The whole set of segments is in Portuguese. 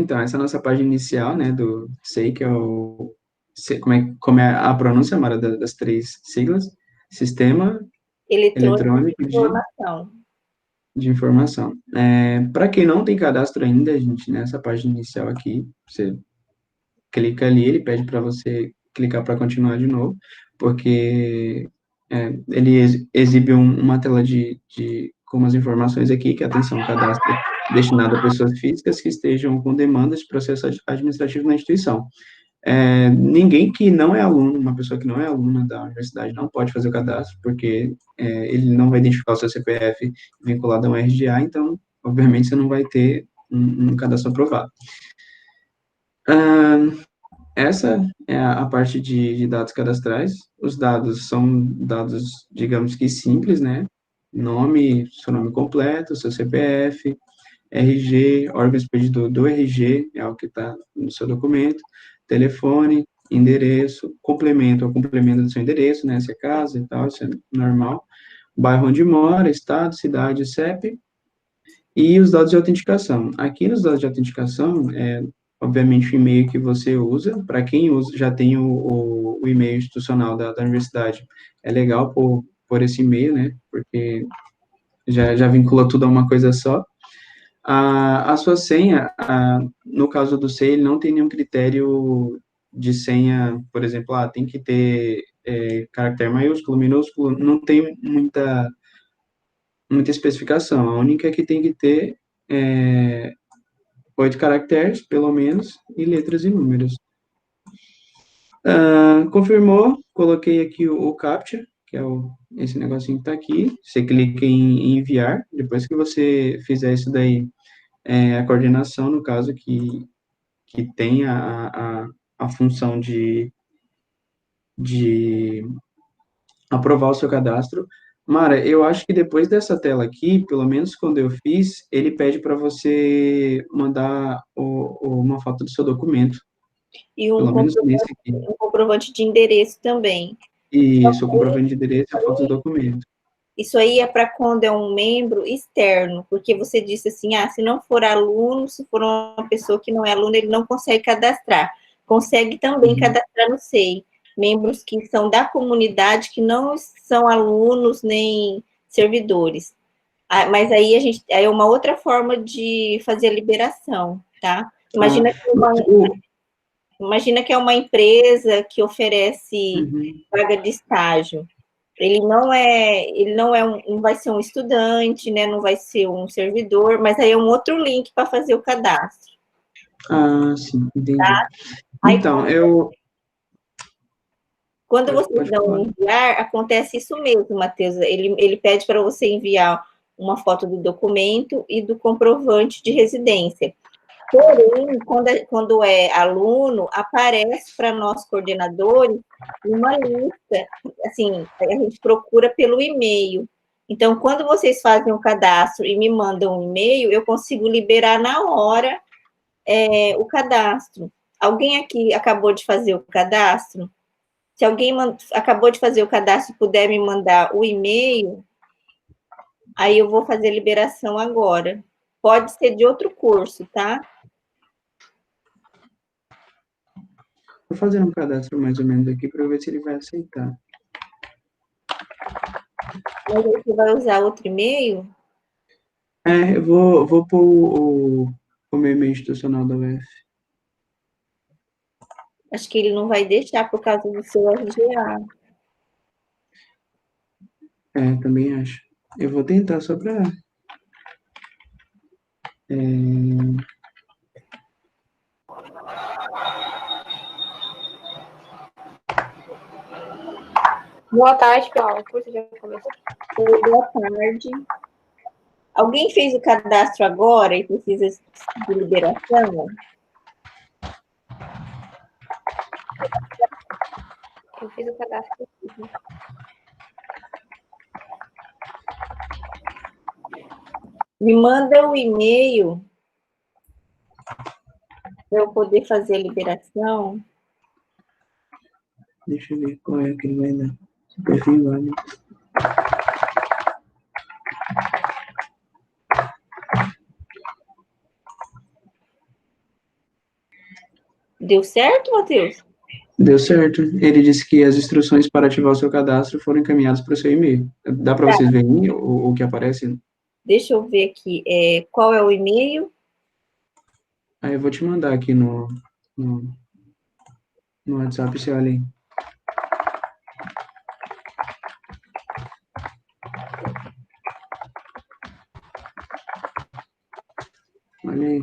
Então, essa é a nossa página inicial, né, do SEI, que é como é a pronúncia, Mara, das três siglas? Sistema Eletrônica de Eletrônico informação. de Informação. Para quem não tem cadastro ainda, gente, nessa página inicial aqui, você clica ali, ele pede para você clicar para continuar de novo, porque ele exibe uma tela com umas informações aqui, que atenção, cadastro destinado a pessoas físicas que estejam com demandas de processo administrativo na instituição. Ninguém que não é aluno, uma pessoa que não é aluna da universidade não pode fazer o cadastro, porque ele não vai identificar o seu CPF vinculado a um RGA, então, obviamente, você não vai ter um cadastro aprovado. Essa é a parte de dados cadastrais. Os dados são dados, digamos que simples, né? Nome, seu nome completo, seu CPF, RG, órgão expedidor do RG, é o que está no seu documento, telefone, endereço, complemento, é o complemento do seu endereço, né? Se é casa e tal, isso é normal. Bairro onde mora, estado, cidade, CEP, e os dados de autenticação. Aqui nos dados de autenticação, obviamente, o e-mail que você usa, para quem usa, já tem o e-mail institucional da universidade, é legal por esse e-mail, né? Porque já vincula tudo a uma coisa só. A sua senha, no caso do SEI, ele não tem nenhum critério de senha, por exemplo, tem que ter caractere maiúsculo, minúsculo, não tem muita especificação. A única que tem que ter 8 caracteres, pelo menos, e letras e números. Confirmou, coloquei aqui o CAPTCHA, que é esse negocinho que está aqui. Você clica em enviar. Depois que você fizer isso daí, a coordenação, no caso, que tem a função de aprovar o seu cadastro. Mara, eu acho que depois dessa tela aqui, pelo menos quando eu fiz, ele pede para você mandar uma foto do seu documento. E Pelo menos nesse aqui. um comprovante de endereço também. Isso, o comprovante de endereço e a foto do documento. Isso aí é para quando é um membro externo, porque você disse assim, se não for aluno, se for uma pessoa que não é aluno, ele não consegue cadastrar. Consegue também cadastrar no SEI. Membros que são da comunidade, que não são alunos nem servidores. Mas aí é uma outra forma de fazer a liberação, tá? Imagina que é uma empresa que oferece vaga de estágio. Não vai ser um estudante, né? Não vai ser um servidor, mas aí é um outro link para fazer o cadastro. Sim, entendi. Tá? Então, Quando vocês dão enviar, acontece isso mesmo, Matheus. Ele pede para você enviar uma foto do documento e do comprovante de residência. Porém, quando é aluno, aparece para nós coordenadores uma lista, assim, a gente procura pelo e-mail. Então, quando vocês fazem o cadastro e me mandam um e-mail, eu consigo liberar na hora o cadastro. Alguém aqui acabou de fazer o cadastro? Se alguém acabou de fazer o cadastro e puder me mandar o e-mail, aí eu vou fazer a liberação agora. Pode ser de outro curso, tá? Vou fazer um cadastro mais ou menos aqui para ver se ele vai aceitar. Mas aí você vai usar outro e-mail? Eu vou pôr o meu e-mail institucional da UF. Acho que ele não vai deixar por causa do seu RGA. Também acho. Eu vou tentar só para... Boa tarde, pessoal. O curso já começou. Boa tarde. Alguém fez o cadastro agora e precisa de liberação? Eu fiz o cadastro. Me manda um e-mail para eu poder fazer a liberação. Deixa eu ver qual é que ele vai dar. Perfil válido. Deu certo, Matheus? Deu certo. Ele disse que as instruções para ativar o seu cadastro foram encaminhadas para o seu e-mail. Dá para Tá, vocês verem o que aparece? deixa eu ver aqui. Qual é o e-mail? Aí eu vou te mandar aqui no, no WhatsApp, você olha aí. Olha aí.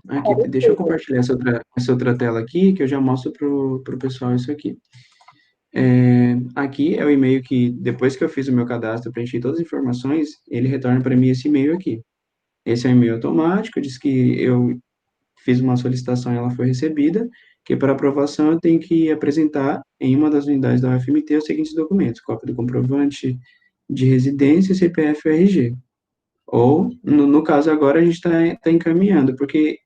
Aqui, deixa eu Apareceu. compartilhar essa outra tela aqui, que eu já mostro pro pessoal isso aqui. Aqui é o e-mail que, depois que eu fiz o meu cadastro, preenchi todas as informações, ele retorna para mim esse e-mail aqui. Esse é um e-mail automático, diz que eu fiz uma solicitação e ela foi recebida, que para aprovação eu tenho que apresentar em uma das unidades da UFMT os seguintes documentos: cópia do comprovante de residência, CPF e RG. Ou, no caso agora, a gente está encaminhando, porque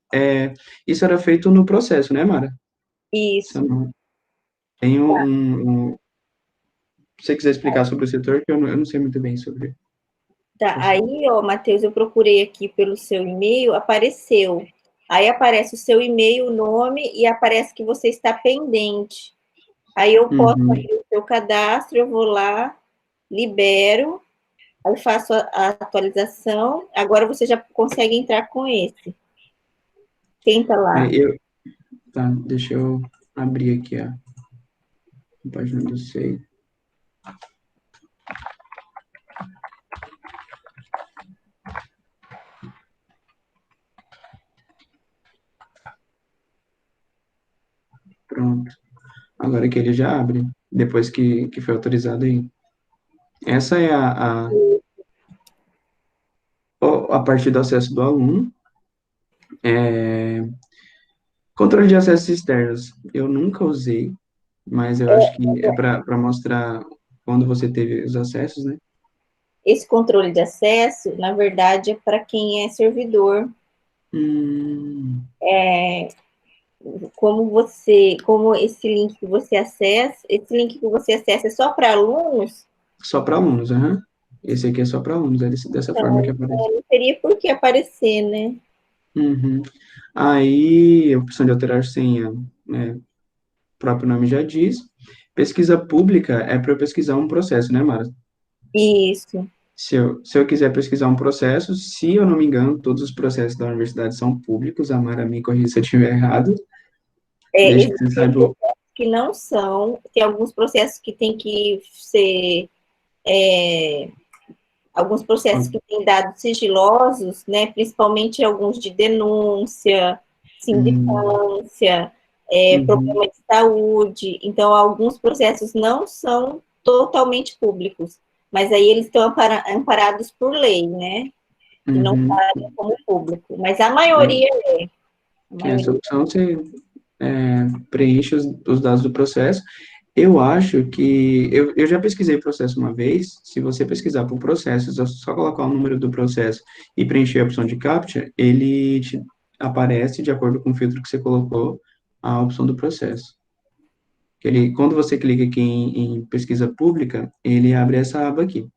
isso era feito no processo, né, Mara? Isso Isso. não. Tem se você quiser explicar sobre o setor, que eu não sei muito bem sobre Tá, esse aí, assunto. ó, Matheus, eu procurei aqui pelo seu e-mail, apareceu. Aí aparece o seu e-mail, o nome e aparece que você está pendente. Aí eu posso Uhum. abrir o seu cadastro, eu vou lá, libero, aí faço a atualização. Agora você já consegue entrar com esse. Tenta lá. Tá, deixa eu abrir aqui a página do SEI. Pronto. Agora que ele já abre, depois que foi autorizado aí. Essa é a parte do acesso do aluno. Controle de acessos externos, eu nunca usei, mas eu acho que é para mostrar quando você teve os acessos, né? Esse controle de acesso, na verdade, é para quem é servidor. Hum, Como esse link que você acessa é só para alunos, só para alunos, aham. Esse aqui é só para alunos, é dessa forma que então aparece. não teria por que aparecer, né? Uhum. Aí, a opção de alterar senha, né? O próprio nome já diz. Pesquisa pública é para eu pesquisar um processo, né, Mara? Isso. Se eu quiser pesquisar um processo, se eu não me engano, todos os processos da universidade são públicos, a Mara me corrija se eu estiver errado, desde que você Existem saiba. processos que não são, tem alguns processos que tem que ser, alguns processos que têm dados sigilosos, né? Principalmente alguns de denúncia, Hum, sindicância, uhum, problema de saúde. Então, alguns processos não são totalmente públicos, mas aí eles estão amparados por lei, né? E não uhum. sabem como público. Mas a Não, maioria, a essa maioria. opção você preenche os dados do processo. Eu acho que. Eu já pesquisei o processo uma vez. Se você pesquisar por processos, é só colocar o número do processo e preencher a opção de CAPTCHA, ele te aparece, de acordo com o filtro que você colocou, a opção do processo. Quando você clica aqui em pesquisa pública, ele abre essa aba aqui.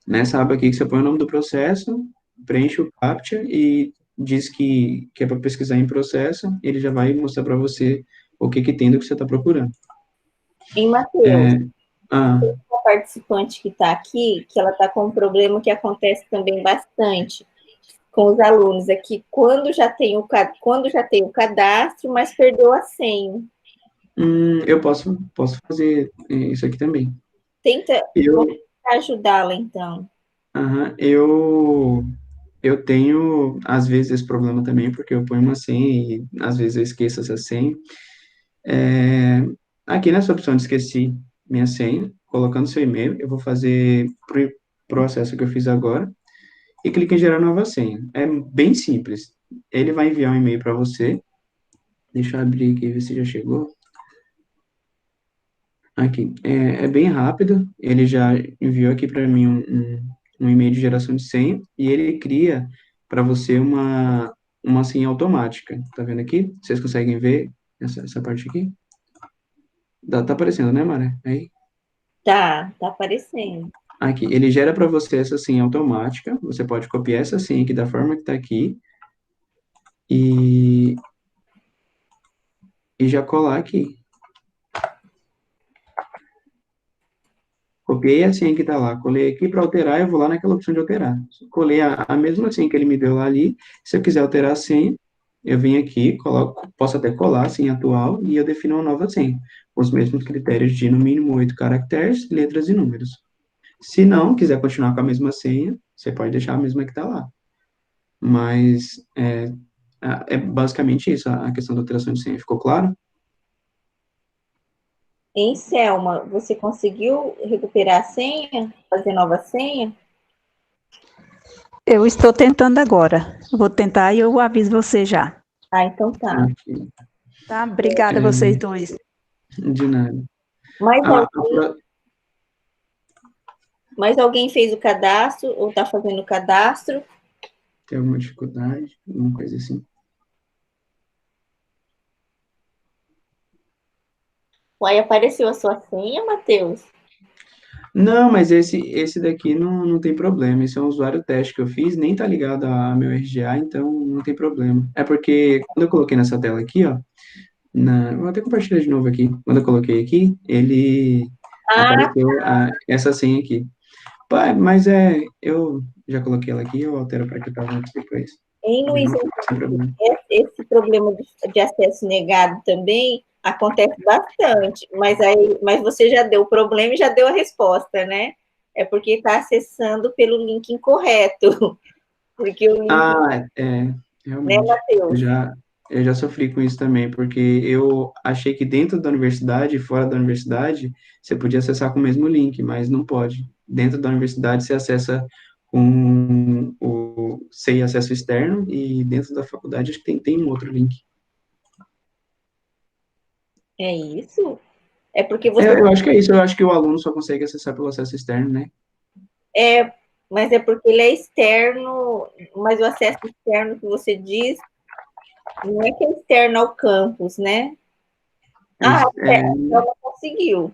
Nessa aba aqui que você põe o nome do processo, preenche o CAPTCHA e diz que é para pesquisar em processo, ele já vai mostrar para você o que tem do que você está procurando. Em Mateus, É, ah, a participante que está aqui, que ela está com um problema que acontece também bastante com os alunos, é que quando já tem o cadastro, mas perdeu a senha. eu posso fazer isso aqui também. Tenta, vamos Eu, tentar ajudá-la, então. aham, eu tenho, às vezes, esse problema também, porque eu ponho uma senha e, às vezes, eu esqueço essa senha. É, aqui nessa opção de esqueci minha senha, colocando seu e-mail, eu vou fazer pro processo que eu fiz agora e clique em gerar nova senha. É bem simples. Ele vai enviar um e-mail para você, Deixa eu abrir aqui, ver se já chegou. Aqui, é bem rápido. Ele já enviou aqui para mim um e-mail de geração de senha e ele cria para você uma senha automática. Tá vendo aqui? Vocês conseguem ver essa parte aqui? Tá aparecendo, né, Mara? Aí. Tá aparecendo. Aqui, ele gera para você essa senha automática. Você pode copiar essa senha aqui da forma que está aqui e, e já colar aqui. Copiei a senha que está lá, colei aqui para alterar, eu vou lá naquela opção de alterar. Colei a mesma senha que ele me deu lá ali. Se eu quiser alterar a senha, eu venho aqui, coloco, posso até colar a senha atual e eu defino uma nova senha, com os mesmos critérios de no mínimo 8 caracteres, letras e números. Se não quiser continuar com a mesma senha, você pode deixar a mesma que está lá. Mas é basicamente isso, a questão da alteração de senha. Ficou claro? Em Selma, você conseguiu recuperar a senha? Fazer nova senha? Eu estou tentando agora. Vou tentar e eu aviso você já. Ah, então tá. Aqui. Tá? Obrigada a vocês dois. De nada. Mais pro- alguém fez o cadastro ou está fazendo o cadastro? Tem alguma dificuldade? Alguma coisa assim? Uai, apareceu a sua senha, Matheus? Não, mas esse daqui não tem problema. Esse é um usuário teste que eu fiz, nem tá ligado a meu RGA, então não tem problema. É porque quando eu coloquei nessa tela aqui, ó, vou até compartilhar de novo aqui. Quando eu coloquei aqui, ele apareceu essa senha aqui. Pai, mas eu já coloquei ela aqui, eu altero para que estava antes depois. Hein, Luiz, Sem problema. esse problema de acesso negado também acontece bastante, mas você já deu o problema e já deu a resposta, né? É porque está acessando pelo link incorreto. Porque o link, realmente. né, Matheus? Eu já sofri com isso também, porque eu achei que dentro da universidade e fora da universidade você podia acessar com o mesmo link, mas não pode. Dentro da universidade você acessa com o sem acesso externo e dentro da faculdade acho que tem um outro link. É isso? É porque você. Eu acho que é isso, eu acho que o aluno só consegue acessar pelo acesso externo, né? Mas é porque ele é externo, mas o acesso externo que você diz não é que é externo ao campus, né? Ela conseguiu.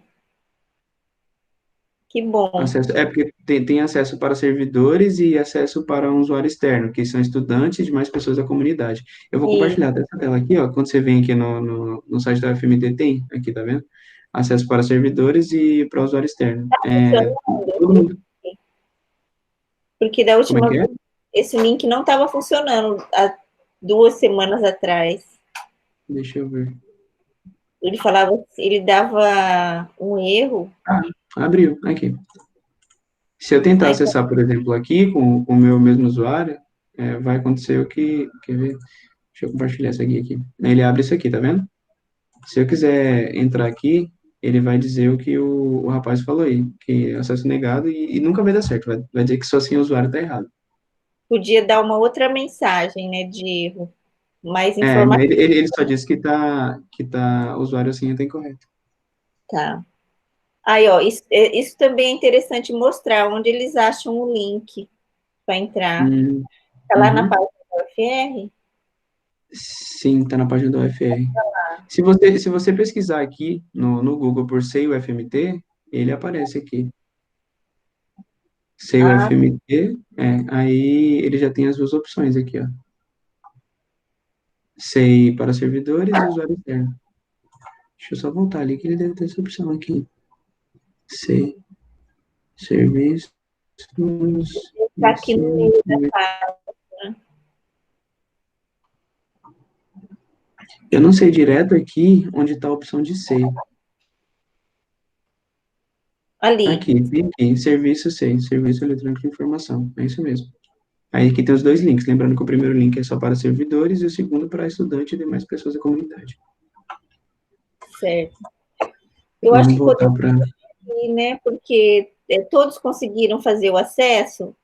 Que bom. Porque tem acesso para servidores e acesso para um usuário externo, que são estudantes e demais pessoas da comunidade. Eu vou compartilhar essa tela aqui, ó. Quando você vem aqui no site da UFMT, tem, aqui, tá vendo? Acesso para servidores e para usuário externo. Todo mundo. Porque da última Como é que é? vez, esse link não estava funcionando há 2 semanas atrás. Deixa eu ver. Ele dava um erro. Abriu, aqui. Se eu tentar acessar, por exemplo, aqui com o meu mesmo usuário, vai acontecer o que. Quer ver? Deixa eu compartilhar essa aqui. Ele abre isso aqui, tá vendo? Se eu quiser entrar aqui, ele vai dizer o que o rapaz falou aí, que acesso negado e nunca vai dar certo. Vai dizer que só assim o usuário tá errado. Podia dar uma outra mensagem, né, de erro. Mais informação. Ele só disse que o usuário assim tá incorreto. Tá. Aí, ó, isso também é interessante mostrar onde eles acham o link para entrar. Tá lá na página da UFR? Sim, tá na página da UFR. Se você pesquisar aqui no Google por SEI UFMT, ele aparece aqui. SEI UFMT, aí ele já tem as duas opções aqui, ó. SEI para servidores e usuário externo. Deixa eu só voltar ali que ele deve ter essa opção aqui. SEI, serviços. Tá aqui no meio da página. Eu não sei direto aqui onde está a opção de SEI. Ali. Aqui, serviço SEI, Serviço Eletrônico de Informação. É isso mesmo. Aí aqui tem os dois links. Lembrando que o primeiro link é só para servidores e o segundo para estudante e demais pessoas da comunidade. Certo. Eu acho que voltar para... né, porque todos conseguiram fazer o acesso.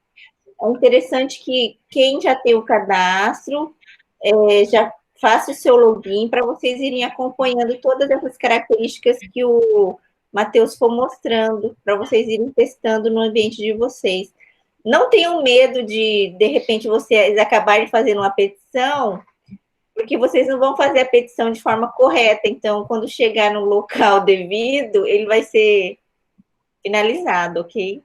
É interessante que quem já tem o cadastro já faça o seu login para vocês irem acompanhando todas essas características que o Matheus for mostrando, para vocês irem testando no ambiente de vocês. Não tenham medo de repente, vocês acabarem fazendo uma petição, porque vocês não vão fazer a petição de forma correta. Então, quando chegar no local devido, ele vai ser finalizado, ok?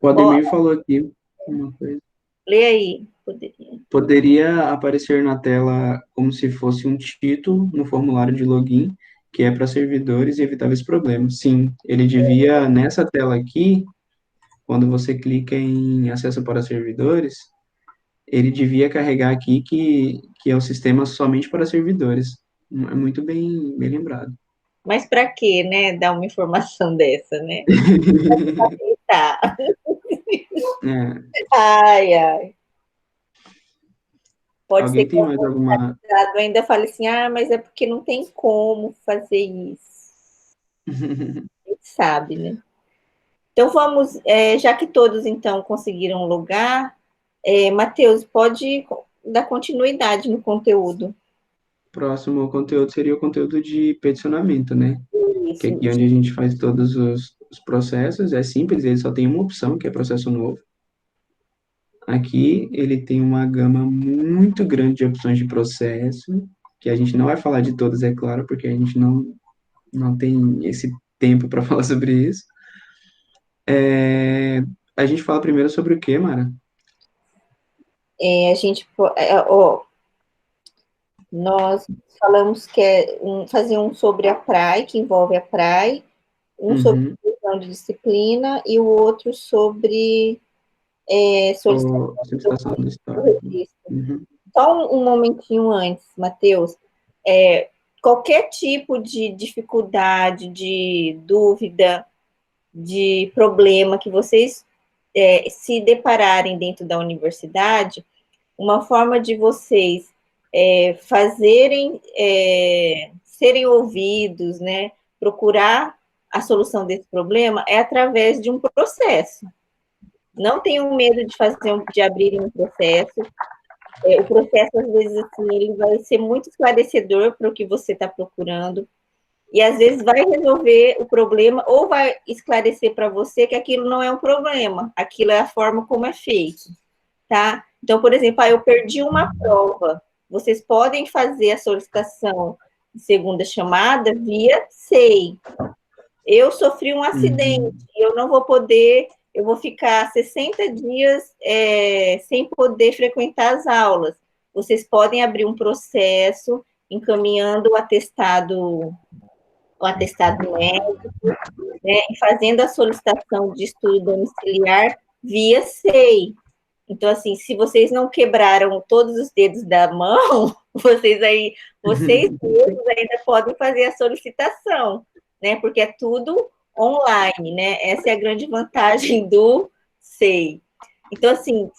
O Ademir falou aqui uma coisa. Lê aí, poderia. Poderia aparecer na tela como se fosse um título no formulário de login, que é para servidores e evitáveis problemas. Sim, ele devia, nessa tela aqui, quando você clica em acesso para servidores, ele devia carregar aqui que é o sistema somente para servidores. É muito bem lembrado. Mas para quê, né, dar uma informação dessa, né? Tá. É, Ai, ai. Pode alguém ser que tem mais alguma... eu ainda fale assim, mas é porque não tem como fazer isso. A gente sabe, né? Então, vamos, já que todos, então, conseguiram logar, Matheus, pode dar continuidade no conteúdo. Próximo conteúdo seria o conteúdo de peticionamento, né? Que é Isso. aqui onde a gente faz todos os processos. É simples, ele só tem uma opção, que é processo novo. Aqui ele tem uma gama muito grande de opções de processo, que a gente não vai falar de todas, é claro, porque a gente não tem esse tempo para falar sobre isso. A gente fala primeiro sobre o quê, Mara? A gente, nós falamos que fazer um sobre a PRAE, que envolve a PRAE, um sobre Uhum. questão de disciplina e o outro sobre solicitação Solicitação do do histórico. registro. Uhum. Só um momentinho antes, Matheus, qualquer tipo de dificuldade, de dúvida, de problema que vocês se depararem dentro da universidade, uma forma de vocês serem ouvidos, né, procurar a solução desse problema é através de um processo. Não tenham medo de abrir um processo. O processo, às vezes, assim, ele vai ser muito esclarecedor para o que você está procurando, e às vezes vai resolver o problema, ou vai esclarecer para você que aquilo não é um problema, aquilo é a forma como é feito, tá? Então, por exemplo, eu perdi uma prova, vocês podem fazer a solicitação de segunda chamada via SEI. Eu sofri um acidente, eu não vou poder, eu vou ficar 60 dias sem poder frequentar as aulas. Vocês podem abrir um processo encaminhando o atestado médico, né, e fazendo a solicitação de estudo domiciliar via SEI. Então, assim, se vocês não quebraram todos os dedos da mão, vocês mesmos ainda podem fazer a solicitação, né? Porque é tudo online, né? Essa é a grande vantagem do SEI. Então, assim,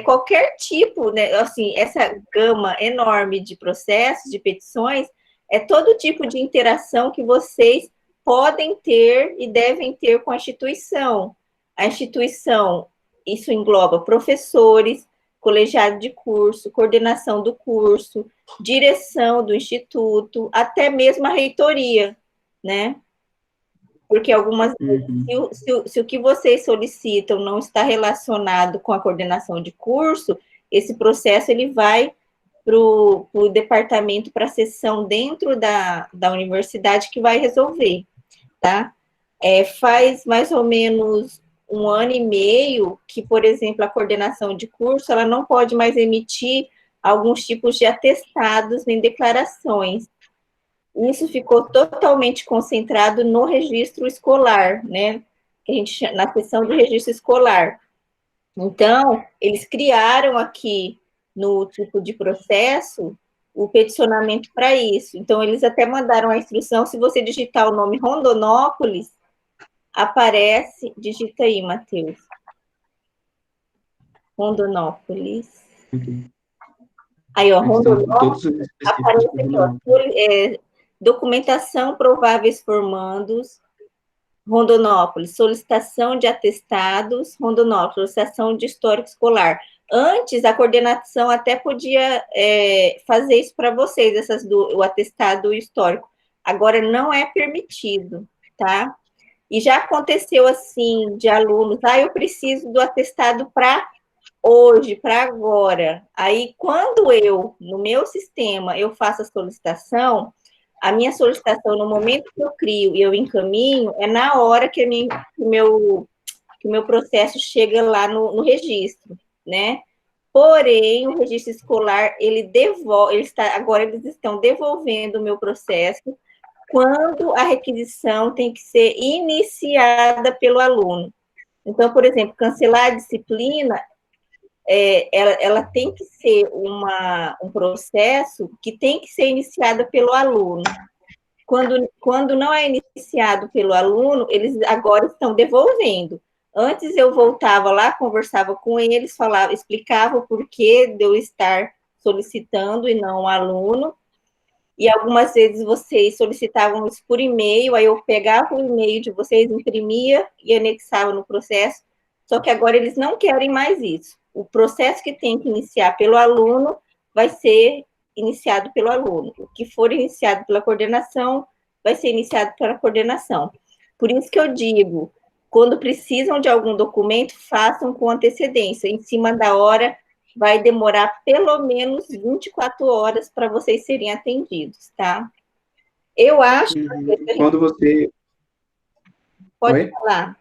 qualquer tipo, né? Assim, essa gama enorme de processos, de petições, é todo tipo de interação que vocês podem ter e devem ter com a instituição. A instituição, isso engloba professores, colegiado de curso, coordenação do curso, direção do instituto, até mesmo a reitoria, né? Porque algumas vezes, se o que vocês solicitam não está relacionado com a coordenação de curso, esse processo ele vai para o departamento, para a seção dentro da universidade que vai resolver, tá? Faz mais ou menos 1 ano e meio que, por exemplo, a coordenação de curso, ela não pode mais emitir alguns tipos de atestados nem declarações. Isso ficou totalmente concentrado no registro escolar, né? Que a gente chama, na seção de registro escolar. Então, eles criaram aqui no tipo de processo o peticionamento para isso. Então, eles até mandaram a instrução, se você digitar o nome Rondonópolis, aparece, digita aí, Matheus. Rondonópolis. Aí, ó, Rondonópolis, aparece aqui, ó, documentação prováveis formandos, Rondonópolis, solicitação de atestados, Rondonópolis, solicitação de histórico escolar. Antes, a coordenação até podia fazer isso para vocês, o atestado histórico. Agora, não é permitido, tá? E já aconteceu assim, de alunos, eu preciso do atestado para hoje, para agora. Aí, quando no meu sistema, eu faço a solicitação, a minha solicitação, no momento que eu crio e eu encaminho, é na hora que o meu processo chega lá no registro, né? Porém, o registro escolar, agora eles estão devolvendo o meu processo quando a requisição tem que ser iniciada pelo aluno. Então, por exemplo, cancelar a disciplina, ela tem que ser um processo que tem que ser iniciado pelo aluno. Quando não é iniciado pelo aluno, eles agora estão devolvendo. Antes eu voltava lá, conversava com eles, explicava o porquê de eu estar solicitando e não o aluno. E algumas vezes vocês solicitavam isso por e-mail, aí eu pegava o e-mail de vocês, imprimia e anexava no processo. Só que agora eles não querem mais isso. O processo que tem que iniciar pelo aluno vai ser iniciado pelo aluno. O que for iniciado pela coordenação vai ser iniciado pela coordenação. Por isso que eu digo, quando precisam de algum documento, façam com antecedência. Em cima da hora, vai demorar pelo menos 24 horas para vocês serem atendidos, tá? Eu acho que Quando você... Pode falar.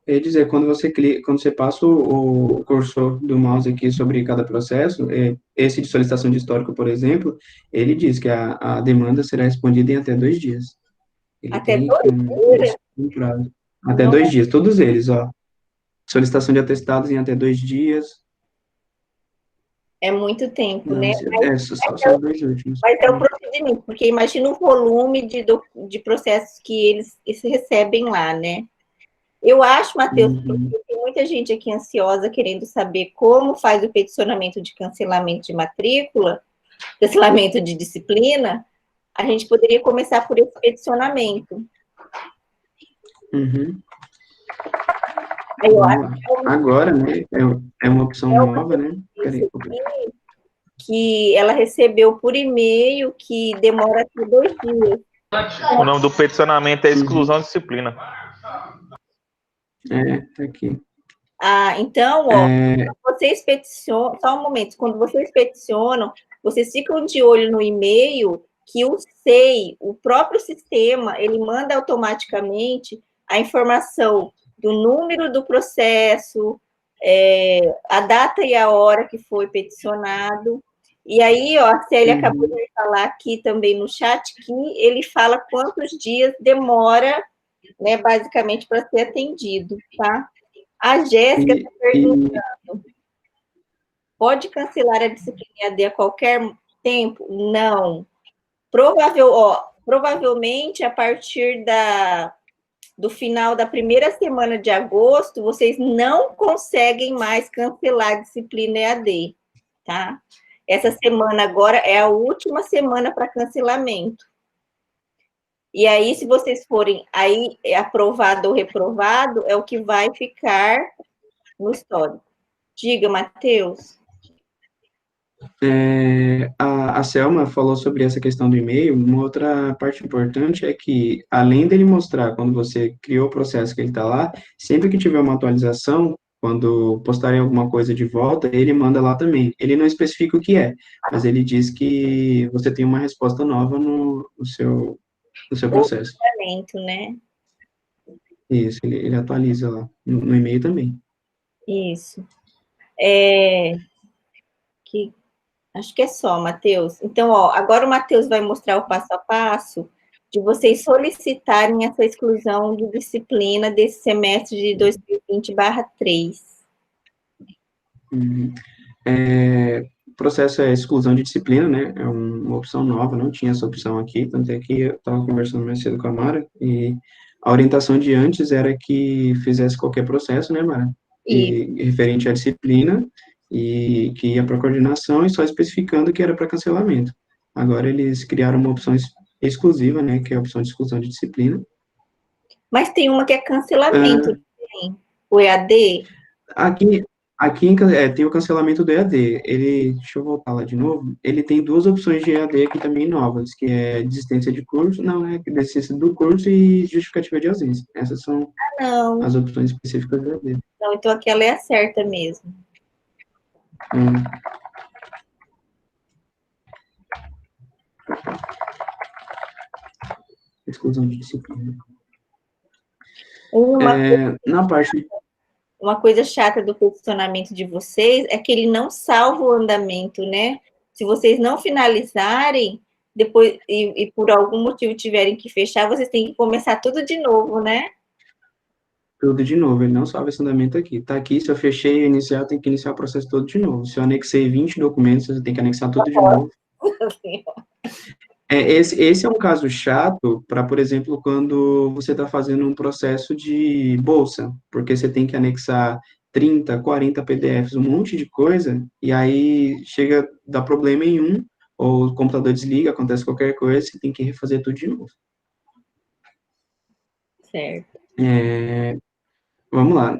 Eu ia dizer, quando você passa o cursor do mouse aqui sobre cada processo, esse de solicitação de histórico, por exemplo, ele diz que a demanda será respondida em até 2 dias. Ele Até tem 2 dias? um prazo. Até 2 dias, todos eles, ó. Solicitação de atestados em até 2 dias. É muito tempo, Não, né? só os 2 últimos. Mas é o procedimento, porque imagina o volume de processos que eles recebem lá, né? Eu acho, Matheus, porque tem muita gente aqui ansiosa querendo saber como faz o peticionamento de cancelamento de matrícula, cancelamento de disciplina, a gente poderia começar por esse peticionamento. Eu acho agora, né, é uma opção nova, né? Que ela recebeu por e-mail, que demora até 2 dias. O nome do peticionamento é exclusão de disciplina. Tá aqui. Então, vocês peticionam, só um momento, quando vocês peticionam, vocês ficam de olho no e-mail que o SEI, o próprio sistema, ele manda automaticamente a informação do número do processo, a data e a hora que foi peticionado. E aí, a Célia acabou de falar aqui também no chat que ele fala quantos dias demora, né, basicamente, para ser atendido, tá? A Jéssica está perguntando, pode cancelar a disciplina EAD a qualquer tempo? Não. Provavelmente, a partir do final da primeira semana de agosto, vocês não conseguem mais cancelar a disciplina EAD, tá? Essa semana agora é a última semana para cancelamento. E aí, se vocês forem aí aprovado ou reprovado, é o que vai ficar no histórico. Diga, Matheus. A Selma falou sobre essa questão do e-mail. Uma outra parte importante é que, além dele mostrar quando você criou o processo que ele está lá, sempre que tiver uma atualização, quando postarem alguma coisa de volta, ele manda lá também. Ele não especifica o que é, mas ele diz que você tem uma resposta nova no seu processo. Né? Isso, ele atualiza lá, no e-mail também. Isso. Acho que é só, Matheus. Então, agora o Matheus vai mostrar o passo a passo de vocês solicitarem essa exclusão de disciplina desse semestre de 2020/3. O processo é exclusão de disciplina, né? É uma opção nova, não tinha essa opção aqui, tanto é que eu estava conversando mais cedo com a Mara, e a orientação de antes era que fizesse qualquer processo, né, Mara? E referente à disciplina, e que ia para a coordenação e só especificando que era para cancelamento. Agora eles criaram uma opção exclusiva, né, que é a opção de exclusão de disciplina. Mas tem uma que é cancelamento, o EAD? Aqui tem o cancelamento do EAD. Deixa eu voltar lá de novo. Ele tem duas opções de EAD aqui também novas, que é desistência de curso, não, é desistência do curso e justificativa de ausência. Essas são Não, as opções específicas do EAD. não, então aquela é a certa mesmo. Hum. Exclusão de disciplina. Na parte... Uma coisa chata do peticionamento de vocês é que ele não salva o andamento, né? Se vocês não finalizarem, depois, e por algum motivo tiverem que fechar, vocês têm que começar tudo de novo, né? Tudo de novo, ele não salva esse andamento aqui. Tá aqui, se eu fechei e iniciar, tem que iniciar o processo todo de novo. Se eu anexei 20 documentos, você tem que anexar tudo de novo. Esse é um caso chato para, por exemplo, quando você está fazendo um processo de bolsa, porque você tem que anexar 30, 40 PDFs, um monte de coisa, e aí chega, dá problema em um, ou o computador desliga, acontece qualquer coisa, você tem que refazer tudo de novo. Certo. Vamos lá.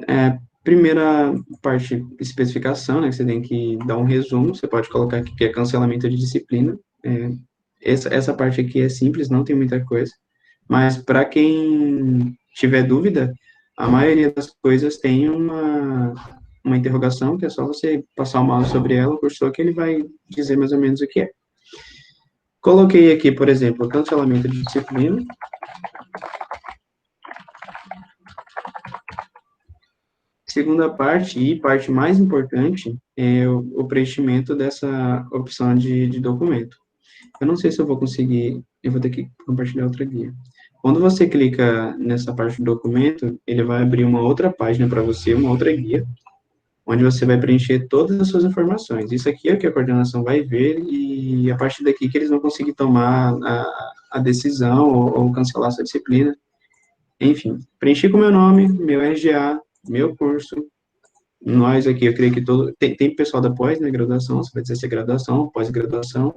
Primeira parte, especificação, né, que você tem que dar um resumo, você pode colocar aqui que é cancelamento de disciplina. Essa parte aqui é simples, não tem muita coisa, mas para quem tiver dúvida, a maioria das coisas tem uma interrogação, que é só você passar o mouse sobre ela, o cursor, que ele vai dizer mais ou menos o que é. Coloquei aqui, por exemplo, cancelamento de disciplina. Segunda parte, e parte mais importante, é o preenchimento dessa opção de documento. Eu não sei se eu vou conseguir, eu vou ter que compartilhar outra guia. Quando você clica nessa parte do documento, ele vai abrir uma outra página para você, uma outra guia, onde você vai preencher todas as suas informações. Isso aqui é o que a coordenação vai ver, e a partir daqui que eles vão conseguir tomar a decisão ou cancelar essa disciplina. Enfim, preenchi com meu nome, meu RGA, meu curso. Nós aqui, eu creio que tem pessoal da pós, né, graduação, você vai dizer se é graduação, pós-graduação.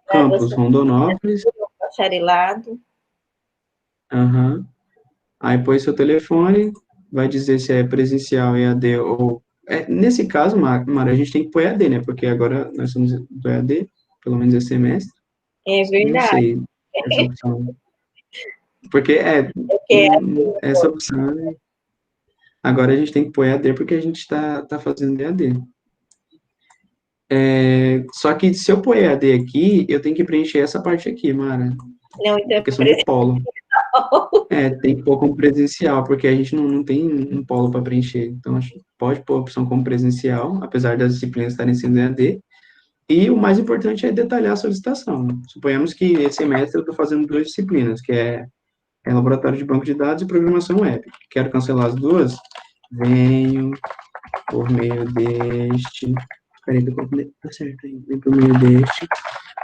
Campus Rondonópolis. Bacharelado. Aham. Aí põe seu telefone, vai dizer se é presencial, EAD ou... nesse caso, Mara, a gente tem que pôr EAD, né? Porque agora nós somos do EAD, pelo menos esse semestre. É verdade. Não sei, essa opção. Porque essa opção... Agora a gente tem que pôr EAD porque a gente está fazendo EAD. Só que se eu pôr EAD aqui, eu tenho que preencher essa parte aqui, Mara. Não, então Questão de polo. Tem que pôr como presencial, porque a gente não tem um polo para preencher. Então, pode pôr a opção como presencial, apesar das disciplinas estarem sendo EAD. E o mais importante é detalhar a solicitação. Suponhamos que esse semestre eu estou fazendo 2 disciplinas, que é laboratório de banco de dados e programação web. Quero cancelar as duas? Venho por meio deste... Peraí, tá certo aí. Venho por meio deste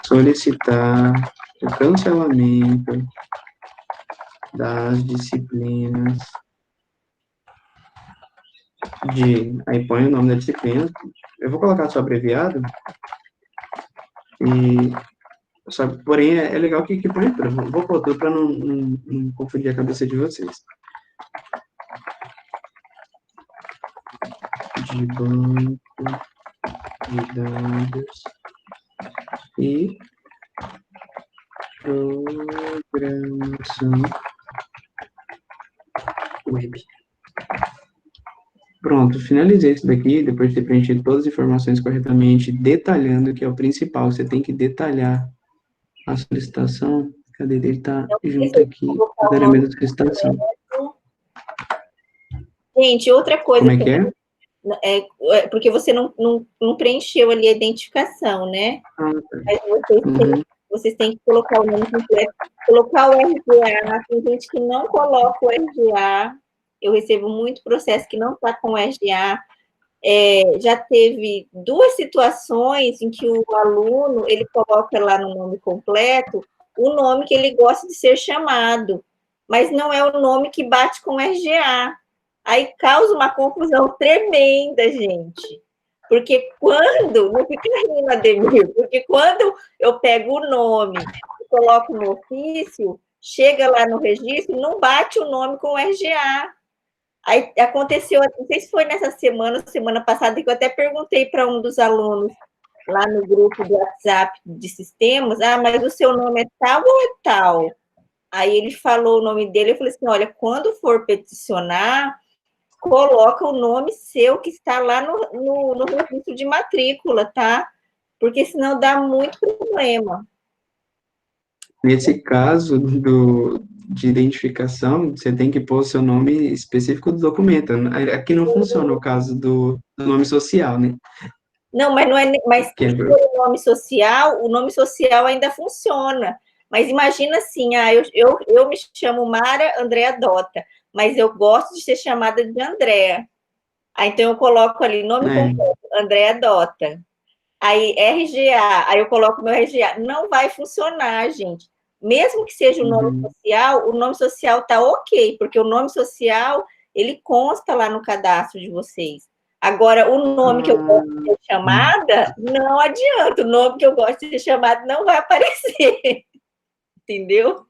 solicitar o cancelamento das disciplinas aí põe o nome da disciplina, eu vou colocar só abreviado, porém é legal que põe tudo, vou pôr tudo para não confundir a cabeça de vocês. De banco de dados e programação web. Pronto, finalizei isso daqui, depois de ter preenchido todas as informações corretamente, detalhando, que é o principal, você tem que detalhar a solicitação. Cadê? Ele tá junto aqui, detalhamento da solicitação. Gente, outra coisa... Como é que é? Porque você não preencheu ali a identificação, né? Mas vocês têm que colocar o nome completo, colocar o RGA. Tem gente que não coloca o RGA. Eu recebo muito processo que não está com o RGA. Já teve 2 situações em que o aluno, ele coloca lá no nome completo o nome que ele gosta de ser chamado, mas não é o nome que bate com o RGA. Aí causa uma confusão tremenda, gente. Porque quando... Não fica rindo, Ademir. Porque quando eu pego o nome e coloco no ofício, chega lá no registro, não bate o nome com o RGA. Aí aconteceu, não sei se foi nessa semana, semana passada, que eu até perguntei para um dos alunos lá no grupo do WhatsApp de sistemas, mas o seu nome é tal ou é tal? Aí ele falou o nome dele, eu falei assim, olha, quando for peticionar, coloca o nome seu que está lá no registro de matrícula, tá? Porque senão dá muito problema. Nesse caso de identificação, você tem que pôr o seu nome específico do documento. Aqui não funciona o caso do nome social, né? Não, mas não é. Mas Que é, se for o nome social ainda funciona. Mas imagina assim, eu me chamo Mara Andréa Dota, mas eu gosto de ser chamada de Andréa. Aí então eu coloco ali nome completo, Andréa Dota. Aí RGA, aí eu coloco meu RGA. Não vai funcionar, gente. Mesmo que seja o nome social tá ok, porque o nome social ele consta lá no cadastro de vocês. Agora, o nome que eu gosto de ser chamada, não adianta. O nome que eu gosto de ser chamada não vai aparecer. Entendeu?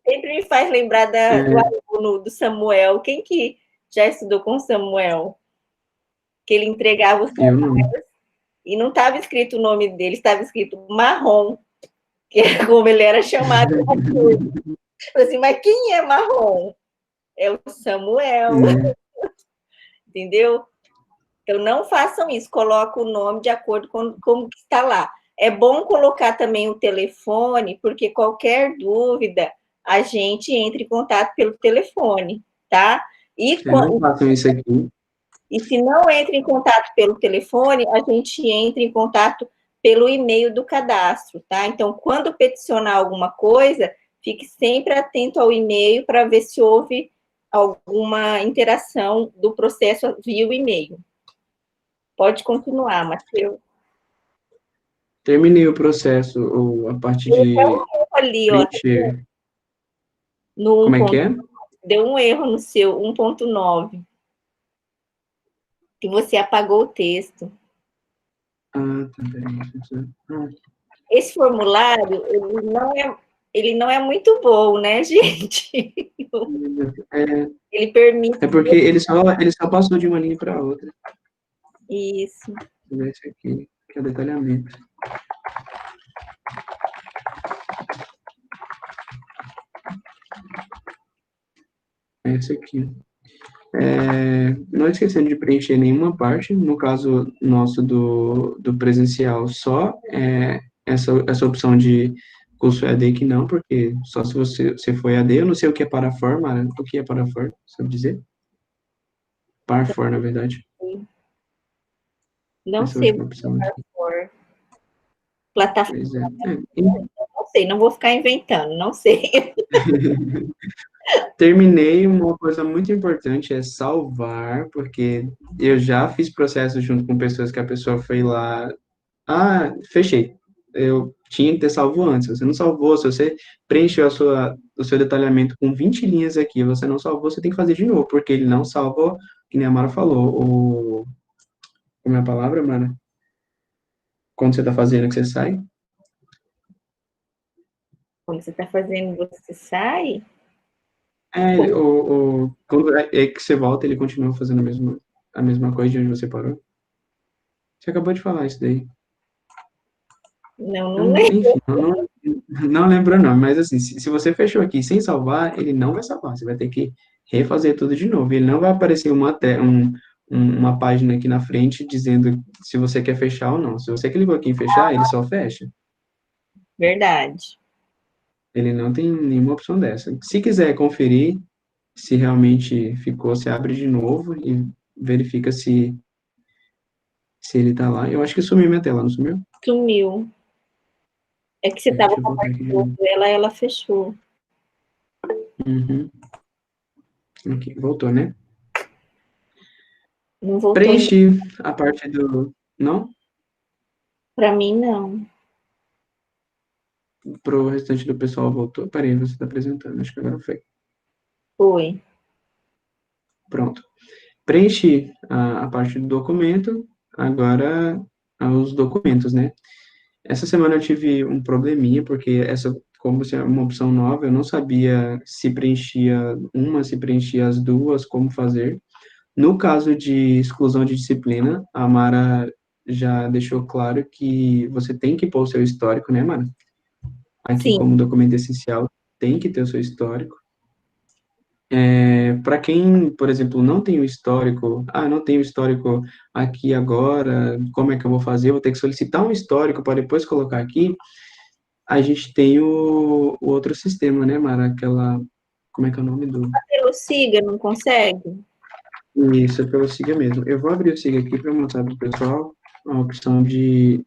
Sempre me faz lembrar do aluno, do Samuel. Quem que já estudou com o Samuel? Que ele entregava os trabalhos e não estava escrito o nome dele, estava escrito Marrom, que é como ele era chamado. Assim, mas quem é Marrom? É o Samuel. Entendeu? Então, não façam isso, coloca o nome de acordo com como está lá. É bom colocar também o telefone, porque qualquer dúvida, a gente entra em contato pelo telefone, tá? não façam isso aqui. E se não entra em contato pelo telefone, a gente entra em contato pelo e-mail do cadastro, tá? Então, quando peticionar alguma coisa, fique sempre atento ao e-mail para ver se houve alguma interação do processo via o e-mail. Pode continuar, Matheus. Terminei o processo, ou a parte de ali, ó, preencher. no Como é que é? Deu um erro no seu 1.9. Que você apagou o texto. Tá, peraí. Esse formulário, ele não é muito bom, né, gente? Ele permite. É porque ele só passou de uma linha para outra. Isso. Esse aqui, que é o detalhamento. Esse aqui. Não esquecendo de preencher nenhuma parte, no caso nosso do presencial, só essa opção de curso EAD que não, porque só se você for EAD, eu não sei o que é Parafor, Mara, o que é Parafor, sabe dizer? Parafor, na verdade. Não Essa sei última opção aqui. Plataforma. Pois é. Não sei, não vou ficar inventando, não sei. Terminei, uma coisa muito importante é salvar, porque eu já fiz processo junto com pessoas que a pessoa foi lá, fechei. Eu tinha que ter salvo antes. Você não salvou, se você preencheu o seu detalhamento com 20 linhas aqui, você não salvou, você tem que fazer de novo, porque ele não salvou, que nem a Mara falou, como é a palavra, Mara? Quando você está fazendo que você sai? Quando você está fazendo, você sai? Quando é que você volta, ele continua fazendo a mesma coisa de onde você parou? Você acabou de falar isso daí. Não lembro. Enfim, não lembro não, mas assim, se você fechou aqui sem salvar, ele não vai salvar, você vai ter que refazer tudo de novo, ele não vai aparecer uma página aqui na frente dizendo se você quer fechar ou não, se você clicou aqui em fechar, ele só fecha. Verdade. Ele não tem nenhuma opção dessa. Se quiser conferir se realmente ficou, você abre de novo e verifica se ele tá lá. Eu acho que sumiu minha tela, não sumiu? Sumiu. É que você estava Deixa eu voltar aqui de novo. compartilhando ela fechou. Aqui, voltou, né? Não voltou Preenchi a parte do... Não? para mim, não. Pro restante do pessoal voltou. Peraí, você está apresentando. Acho que agora foi. Foi. Pronto. Preenchi a parte do documento. Agora, os documentos, né? Essa semana eu tive um probleminha, porque como se é uma opção nova, eu não sabia se preenchia uma, se preenchia as duas, como fazer. No caso de exclusão de disciplina, a Mara já deixou claro que você tem que pôr o seu histórico, né, Mara? Aqui, Sim, como documento essencial, tem que ter o seu histórico. Para quem, por exemplo, não tem o histórico, não tenho histórico aqui agora, como é que eu vou fazer? Vou ter que solicitar um histórico para depois colocar aqui. A gente tem o outro sistema, né, Mara? Aquela, como é que é o nome do... pelo SIGA não consegue? Isso, é pelo SIGA mesmo. Eu vou abrir o SIGA aqui para mostrar para o pessoal a opção de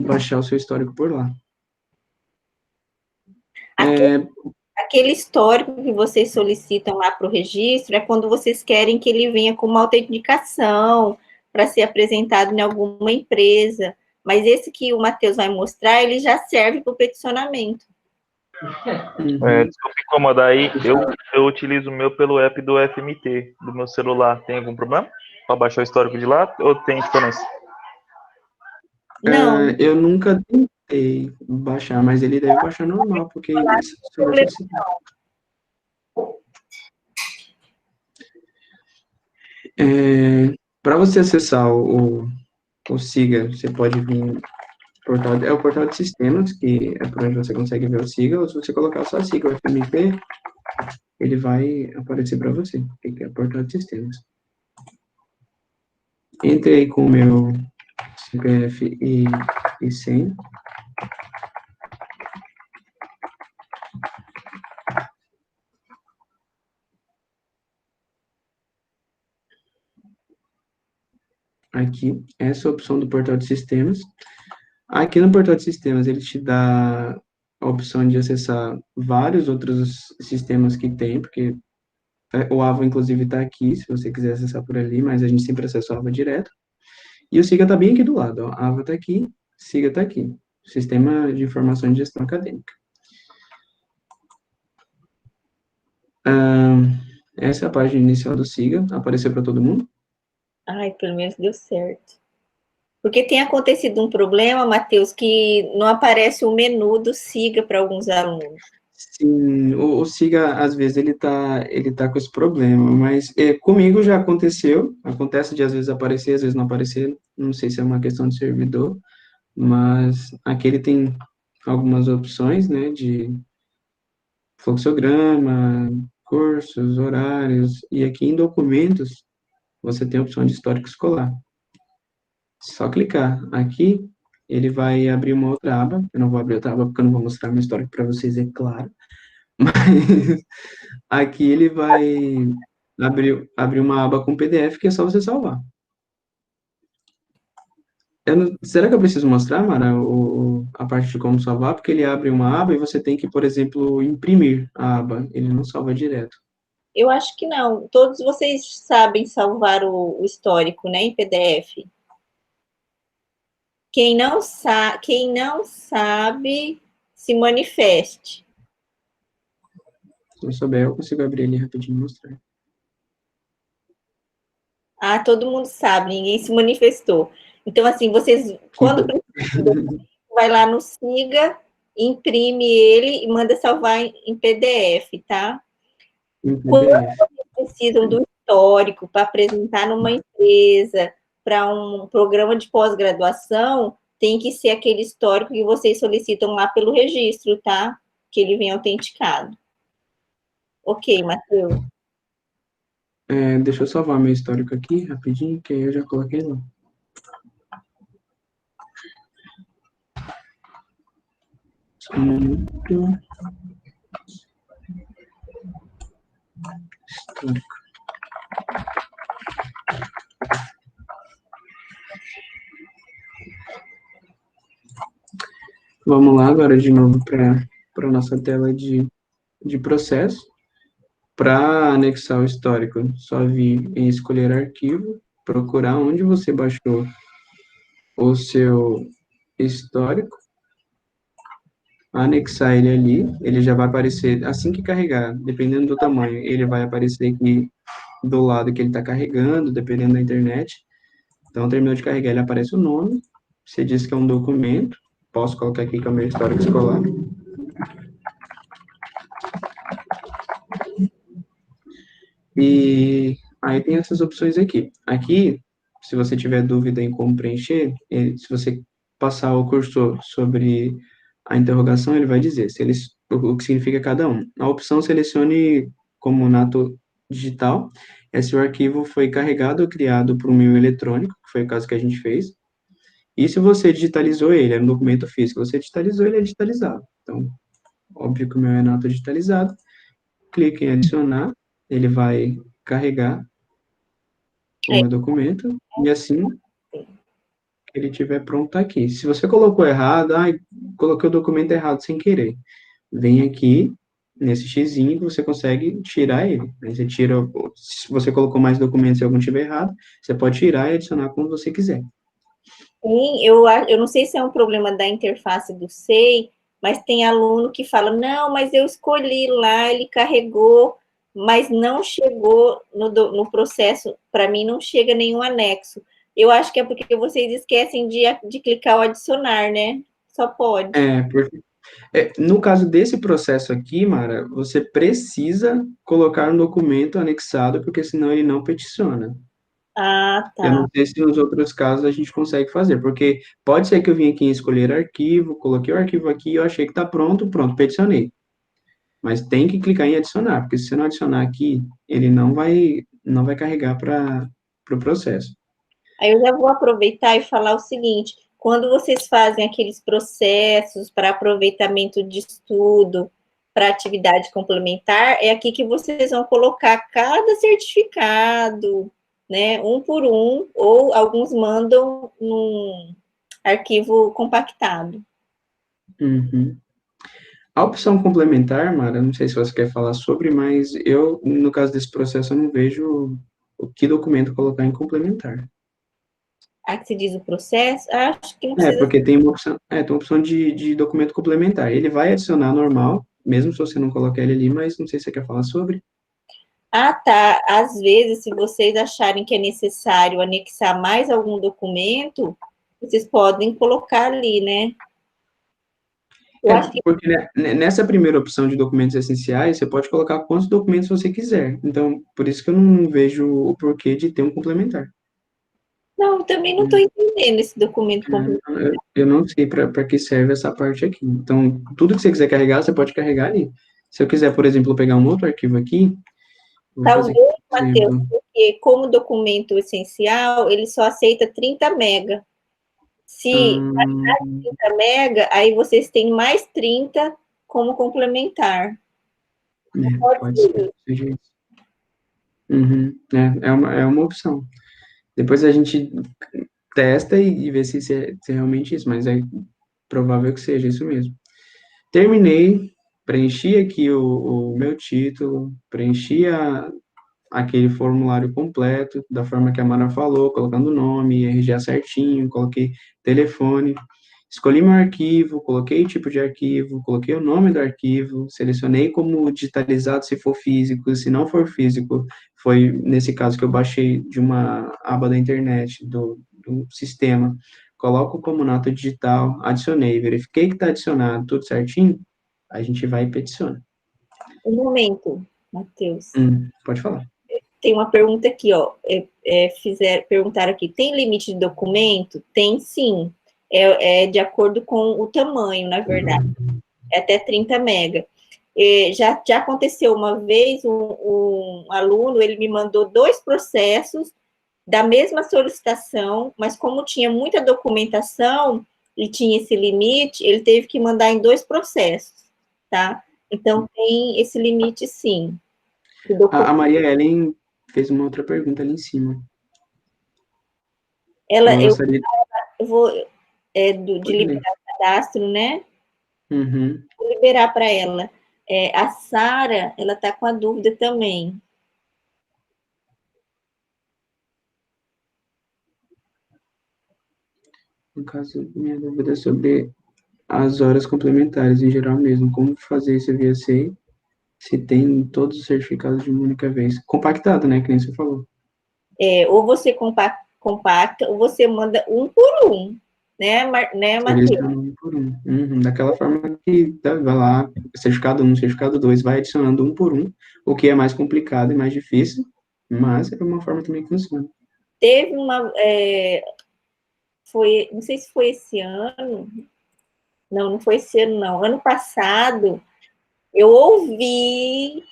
baixar o seu histórico por lá. Aquele histórico que vocês solicitam lá para o registro é quando vocês querem que ele venha com uma autenticação para ser apresentado em alguma empresa. Mas esse que o Matheus vai mostrar, ele já serve para o peticionamento. Desculpa incomodar aí, eu utilizo o meu pelo app do FMT, do meu celular. Tem algum problema para baixar o histórico de lá ou tem diferença? Não, Eu nunca tentei baixar, mas ele deve baixar normal, porque isso você vai solicitar. Para você acessar o SIGA, você pode vir é o portal de sistemas, que é por onde você consegue ver o SIGA, ou se você colocar só SIGA ou FMP, ele vai aparecer para você, que é o portal de sistemas. Entre aí com o meu CPF e senha. Aqui, essa é a opção do portal de sistemas. Aqui no portal de sistemas, ele te dá a opção de acessar vários outros sistemas que tem, porque o AVA, inclusive, está aqui, se você quiser acessar por ali, mas a gente sempre acessa o AVA direto. E o SIGA está bem aqui do lado, ó. A AVA está aqui, SIGA está aqui. Sistema de Informação de Gestão Acadêmica. Essa é a página inicial do SIGA, apareceu para todo mundo? ai, pelo menos deu certo. Porque tem acontecido um problema, Matheus, que não aparece o menu do SIGA para alguns alunos. Sim, o SIGA, às vezes, ele tá com esse problema, mas comigo já acontece de às vezes aparecer, às vezes não aparecer, não sei se é uma questão de servidor, mas aqui ele tem algumas opções, né, de fluxograma, cursos, horários, e aqui em documentos, você tem a opção de histórico escolar. Só clicar aqui, ele vai abrir uma outra aba, eu não vou abrir outra aba porque eu não vou mostrar meu histórico para vocês, é claro, mas aqui ele vai abrir uma aba com PDF que é só você salvar. Será que eu preciso mostrar, Mara, a parte de como salvar? Porque ele abre uma aba e você tem que, por exemplo, imprimir a aba. Ele não salva direto. Eu acho que não. Todos vocês sabem salvar o histórico, né, em PDF. Quem não sabe, se manifeste. Se eu souber, eu consigo abrir ele rapidinho e mostrar. Todo mundo sabe, ninguém se manifestou. Então, assim, vocês, quando precisam, vai lá no SIGA, imprime ele e manda salvar em PDF, tá? Quando precisam do histórico para apresentar numa empresa, para um programa de pós-graduação, tem que ser aquele histórico que vocês solicitam lá pelo registro, tá? Que ele vem autenticado. Ok, Matheus. Deixa eu salvar meu histórico aqui, rapidinho, que aí eu já coloquei lá. Só um minuto. Histórico. Vamos lá agora de novo para a nossa tela de processo. Para anexar o histórico, só vir em escolher arquivo, procurar onde você baixou o seu histórico, anexar ele ali, ele já vai aparecer, assim que carregar, dependendo do tamanho, ele vai aparecer aqui do lado que ele está carregando, dependendo da internet. Então, terminou de carregar, ele aparece o nome, Você diz que é um documento. Posso colocar aqui que é o meu histórico escolar. E aí tem essas opções aqui. Aqui, se você tiver dúvida em como preencher, se você passar o cursor sobre a interrogação, ele vai dizer o que significa cada um. A opção selecione como nato digital é se o arquivo foi carregado ou criado por um meio eletrônico, que foi o caso que a gente fez. E se você digitalizou ele, é um documento físico, você digitalizou, ele é digitalizado. Então, óbvio que o meu é nato digitalizado. Clique em adicionar, ele vai carregar o meu documento, e assim que ele estiver pronto, tá aqui. Se você colocou errado, coloquei o documento errado sem querer, vem aqui, nesse xizinho, que você consegue tirar ele. Aí você tira, se você colocou mais documentos e algum tiver errado, você pode tirar e adicionar como você quiser. Sim, eu não sei se é um problema da interface do SEI, mas tem aluno que fala, não, mas eu escolhi lá, ele carregou, mas não chegou no processo, para mim não chega nenhum anexo. Eu acho que é porque vocês esquecem de clicar o adicionar, né? Só pode. No caso desse processo aqui, Mara, você precisa colocar um documento anexado, porque senão ele não peticiona. Ah, Eu tá. não sei se nos outros casos a gente consegue fazer, porque pode ser que eu vim aqui em escolher arquivo, coloquei o arquivo aqui, eu achei que está pronto, peticionei. Mas tem que clicar em adicionar, porque se você não adicionar aqui, ele não vai carregar para o processo. Aí eu já vou aproveitar e falar o seguinte: quando vocês fazem aqueles processos para aproveitamento de estudo, para atividade complementar, é aqui que vocês vão colocar cada certificado, né, um por um, ou alguns mandam num arquivo compactado. Uhum. A opção complementar, Mara, não sei se você quer falar sobre, mas eu, no caso desse processo, eu não vejo o que documento colocar em complementar. Aqui se diz o processo, acho que não precisa. Porque tem uma opção de documento complementar. Ele vai adicionar normal, mesmo se você não colocar ele ali, mas não sei se você quer falar sobre. Ah, tá. Às vezes, se vocês acharem que é necessário anexar mais algum documento, vocês podem colocar ali, né? Eu acho que Porque nessa primeira opção de documentos essenciais, você pode colocar quantos documentos você quiser. Então, por isso que eu não vejo o porquê de ter um complementar. não, eu também não estou entendendo esse documento completo. Eu não sei para que serve essa parte aqui. Então, tudo que você quiser carregar, você pode carregar ali. Se eu quiser, por exemplo, pegar um outro arquivo aqui, vou fazer, Talvez, por Matheus, exemplo, porque como documento essencial, ele só aceita 30 mega. Se hum, 30 mega, aí vocês têm mais 30 como complementar. Pode pode ser, ser. seja isso. Uhum, é uma opção. Depois a gente testa e vê se é realmente isso, mas é provável que seja isso mesmo. Terminei, preenchi aqui o meu título, preenchi aquele formulário completo, da forma que a Mara falou, colocando o nome, RG certinho, coloquei telefone, escolhi meu arquivo, coloquei o tipo de arquivo, coloquei o nome do arquivo, selecionei como digitalizado se for físico, se não for físico, foi nesse caso que eu baixei de uma aba da internet, do sistema, coloco como nota digital, adicionei, verifiquei que está adicionado, tudo certinho, a gente vai e peticiona. Um momento, Matheus. Pode falar. Tem uma pergunta aqui, ó. Perguntaram aqui: tem limite de documento? Tem sim. É de acordo com o tamanho, na verdade. É até 30 mega. Já aconteceu uma vez, um aluno, ele me mandou 2 processos da mesma solicitação, mas como tinha muita documentação e tinha esse limite, ele teve que mandar em 2 processos, tá? Então, tem esse limite, sim. A Maria Ellen fez uma outra pergunta ali em cima. Ela, Ela gostaria. eu vou, de Pode ler. liberar o cadastro, né? Uhum. Vou liberar para ela. A Sara, ela está com a dúvida também. No caso, minha dúvida é sobre as horas complementares em geral mesmo. Como fazer isso via SEI se tem todos os certificados de uma única vez? Compactado, né? Que nem você falou. Ou você compacta, ou você manda um por um. né, Matheus? Seleciona um por um. Uhum, daquela forma que vai lá, certificado um, certificado 2, vai adicionando um por um, o que é mais complicado e mais difícil, mas é uma forma também que funciona. Teve uma, não sei se foi esse ano, não foi esse ano, não. Ano passado, eu ouvi,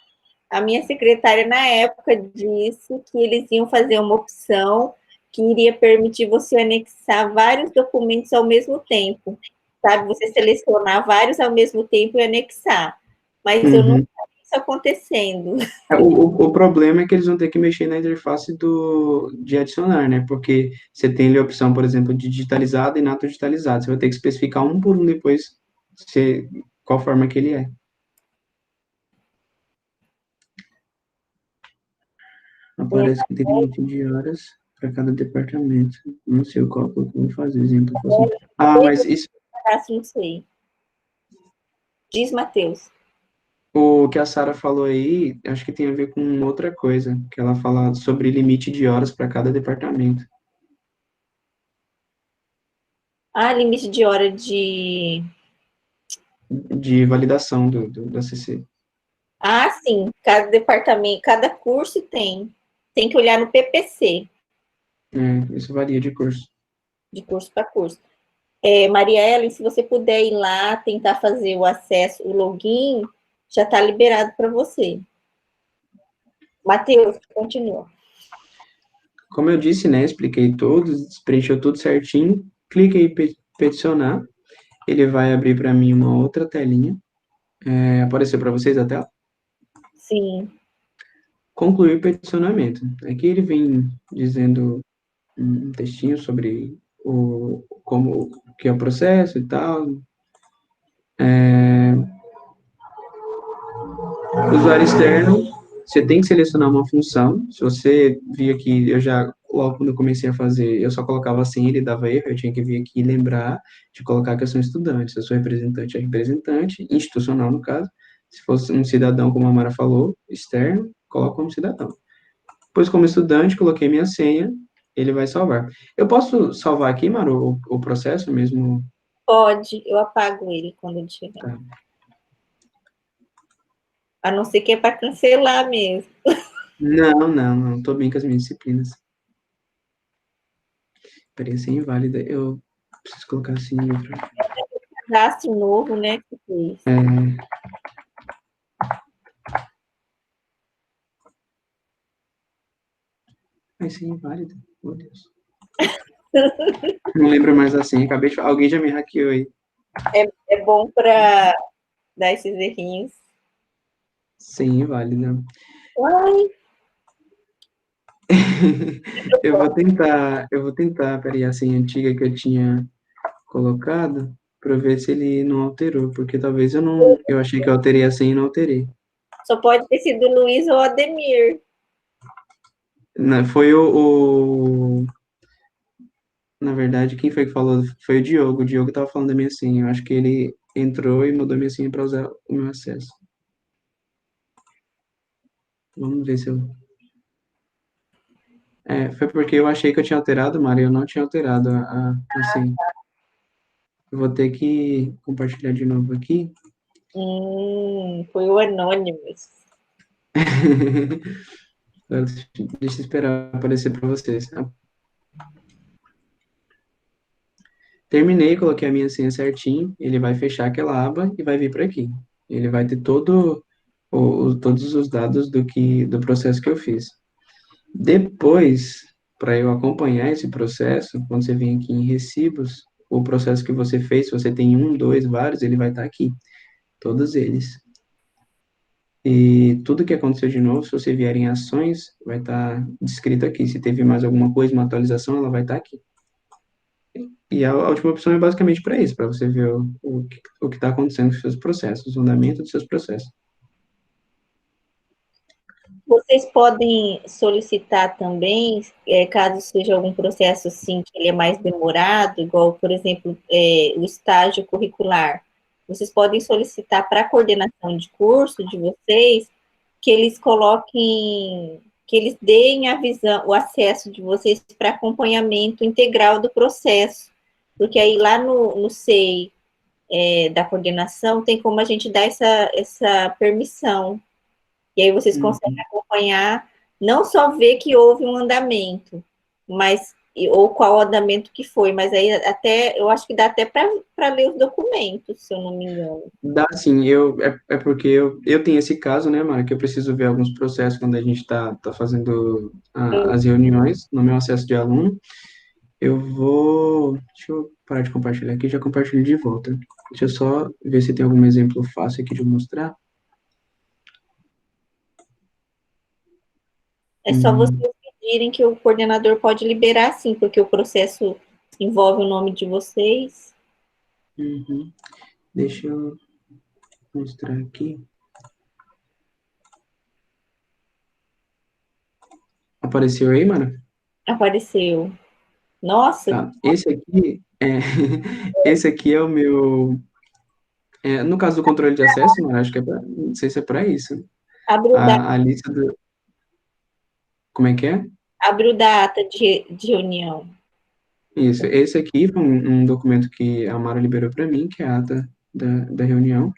a minha secretária na época disse que eles iam fazer uma opção que iria permitir você anexar vários documentos ao mesmo tempo, sabe? Você selecionar vários ao mesmo tempo e anexar. Mas eu não Uhum. vi isso acontecendo. O problema é que eles vão ter que mexer na interface de adicionar, né? Porque você tem ali a opção, por exemplo, de digitalizado e nato digitalizado. Você vai ter que especificar um por um depois qual forma que ele é. Aparece que tem limite de horas para cada departamento. Não sei qual que eu vou fazer, exemplo. Mas isso, Não sei. Diz, Matheus. o que a Sara falou aí, acho que tem a ver com outra coisa, que ela fala sobre limite de horas para cada departamento. Limite de hora de... De validação da CC. Sim. Cada departamento, cada curso tem. Tem que olhar no PPC, Isso varia de curso. de curso para curso. Maria Ellen, se você puder ir lá, tentar fazer o acesso, o login, já está liberado para você. Matheus, continua. Como eu disse, né, expliquei todos, preencheu tudo certinho, clique em peticionar, ele vai abrir para mim uma outra telinha. Apareceu para vocês a tela? Sim. Concluir o peticionamento. Aqui ele vem dizendo um textinho sobre como que é o processo e tal. Usuário externo, você tem que selecionar uma função. Se você vir aqui, eu já, logo quando eu comecei a fazer, eu só colocava assim, ele dava erro, eu tinha que vir aqui e lembrar de colocar que eu sou estudante. Se eu sou representante, é representante, institucional no caso. Se fosse um cidadão, como a Mara falou, externo, coloco como cidadão. Depois, como estudante, coloquei minha senha, ele vai salvar. Eu posso salvar aqui, Mara, o processo mesmo? Pode, eu apago ele quando ele chegar. Tá. A não ser que é para cancelar mesmo. Não, tô bem com as minhas disciplinas. Experiência inválida, eu preciso colocar assim em outro. Cadastro novo, né? Que fez. Vai ser inválido, meu Deus. Não lembro mais assim, acabei de falar. Alguém já me hackeou aí. É bom para dar esses errinhos. Sim, inválida. Ai, Eu vou tentar, peraí, a senha antiga que eu tinha colocado, para ver se ele não alterou, porque talvez eu achei que eu alterei a senha e não alterei. só pode ter sido o Luiz ou o Ademir. Não, foi na verdade, quem foi que falou? Foi o Diogo. O Diogo tava falando da minha senha. Eu acho que ele entrou e mudou minha senha para usar o meu acesso. Vamos ver se eu. Foi porque eu achei que eu tinha alterado, Mari, eu não tinha alterado a senha. Eu vou ter que compartilhar de novo aqui. Foi o Anonymous. Deixa eu esperar aparecer para vocês. Terminei, coloquei a minha senha certinho. Ele vai fechar aquela aba e vai vir para aqui. Ele vai ter todos os dados do processo que eu fiz. Depois, para eu acompanhar esse processo, quando você vem aqui em recibos, o processo que você fez, se você tem um, dois, vários, ele vai estar aqui, todos eles. E tudo que aconteceu de novo, se você vier em ações, vai estar descrito aqui. Se teve mais alguma coisa, uma atualização, ela vai estar aqui. E a última opção é basicamente para isso, para você ver o que está acontecendo com os seus processos, o andamento dos seus processos. Vocês podem solicitar também, caso seja algum processo assim que ele é mais demorado, igual, por exemplo, o estágio curricular. Vocês podem solicitar para a coordenação de curso de vocês que eles coloquem, que eles deem a visão, o acesso de vocês para acompanhamento integral do processo. porque aí lá no SEI da coordenação tem como a gente dar essa permissão. E aí vocês conseguem acompanhar, não só ver que houve um andamento, mas ou qual andamento que foi, mas aí até eu acho que dá até para ler os documentos, se eu não me engano. Dá sim, é porque eu tenho esse caso, né, Mara, que eu preciso ver alguns processos quando a gente tá fazendo as reuniões no meu acesso de aluno. Deixa eu parar de compartilhar aqui, já compartilho de volta. Deixa eu só ver se tem algum exemplo fácil aqui de eu mostrar. É só vocês pedirem que o coordenador pode liberar, sim, porque o processo envolve o nome de vocês. Uhum. Deixa eu mostrar aqui. Apareceu aí, Mara? Apareceu. Nossa, Tá. Esse aqui é o meu. No caso do controle de acesso, Mara, acho que não sei se é para isso. abre o, da, A lista do. Como é que é? abre o da ata de reunião. Isso. Esse aqui foi um documento que a Mara liberou para mim, que é a ata da reunião.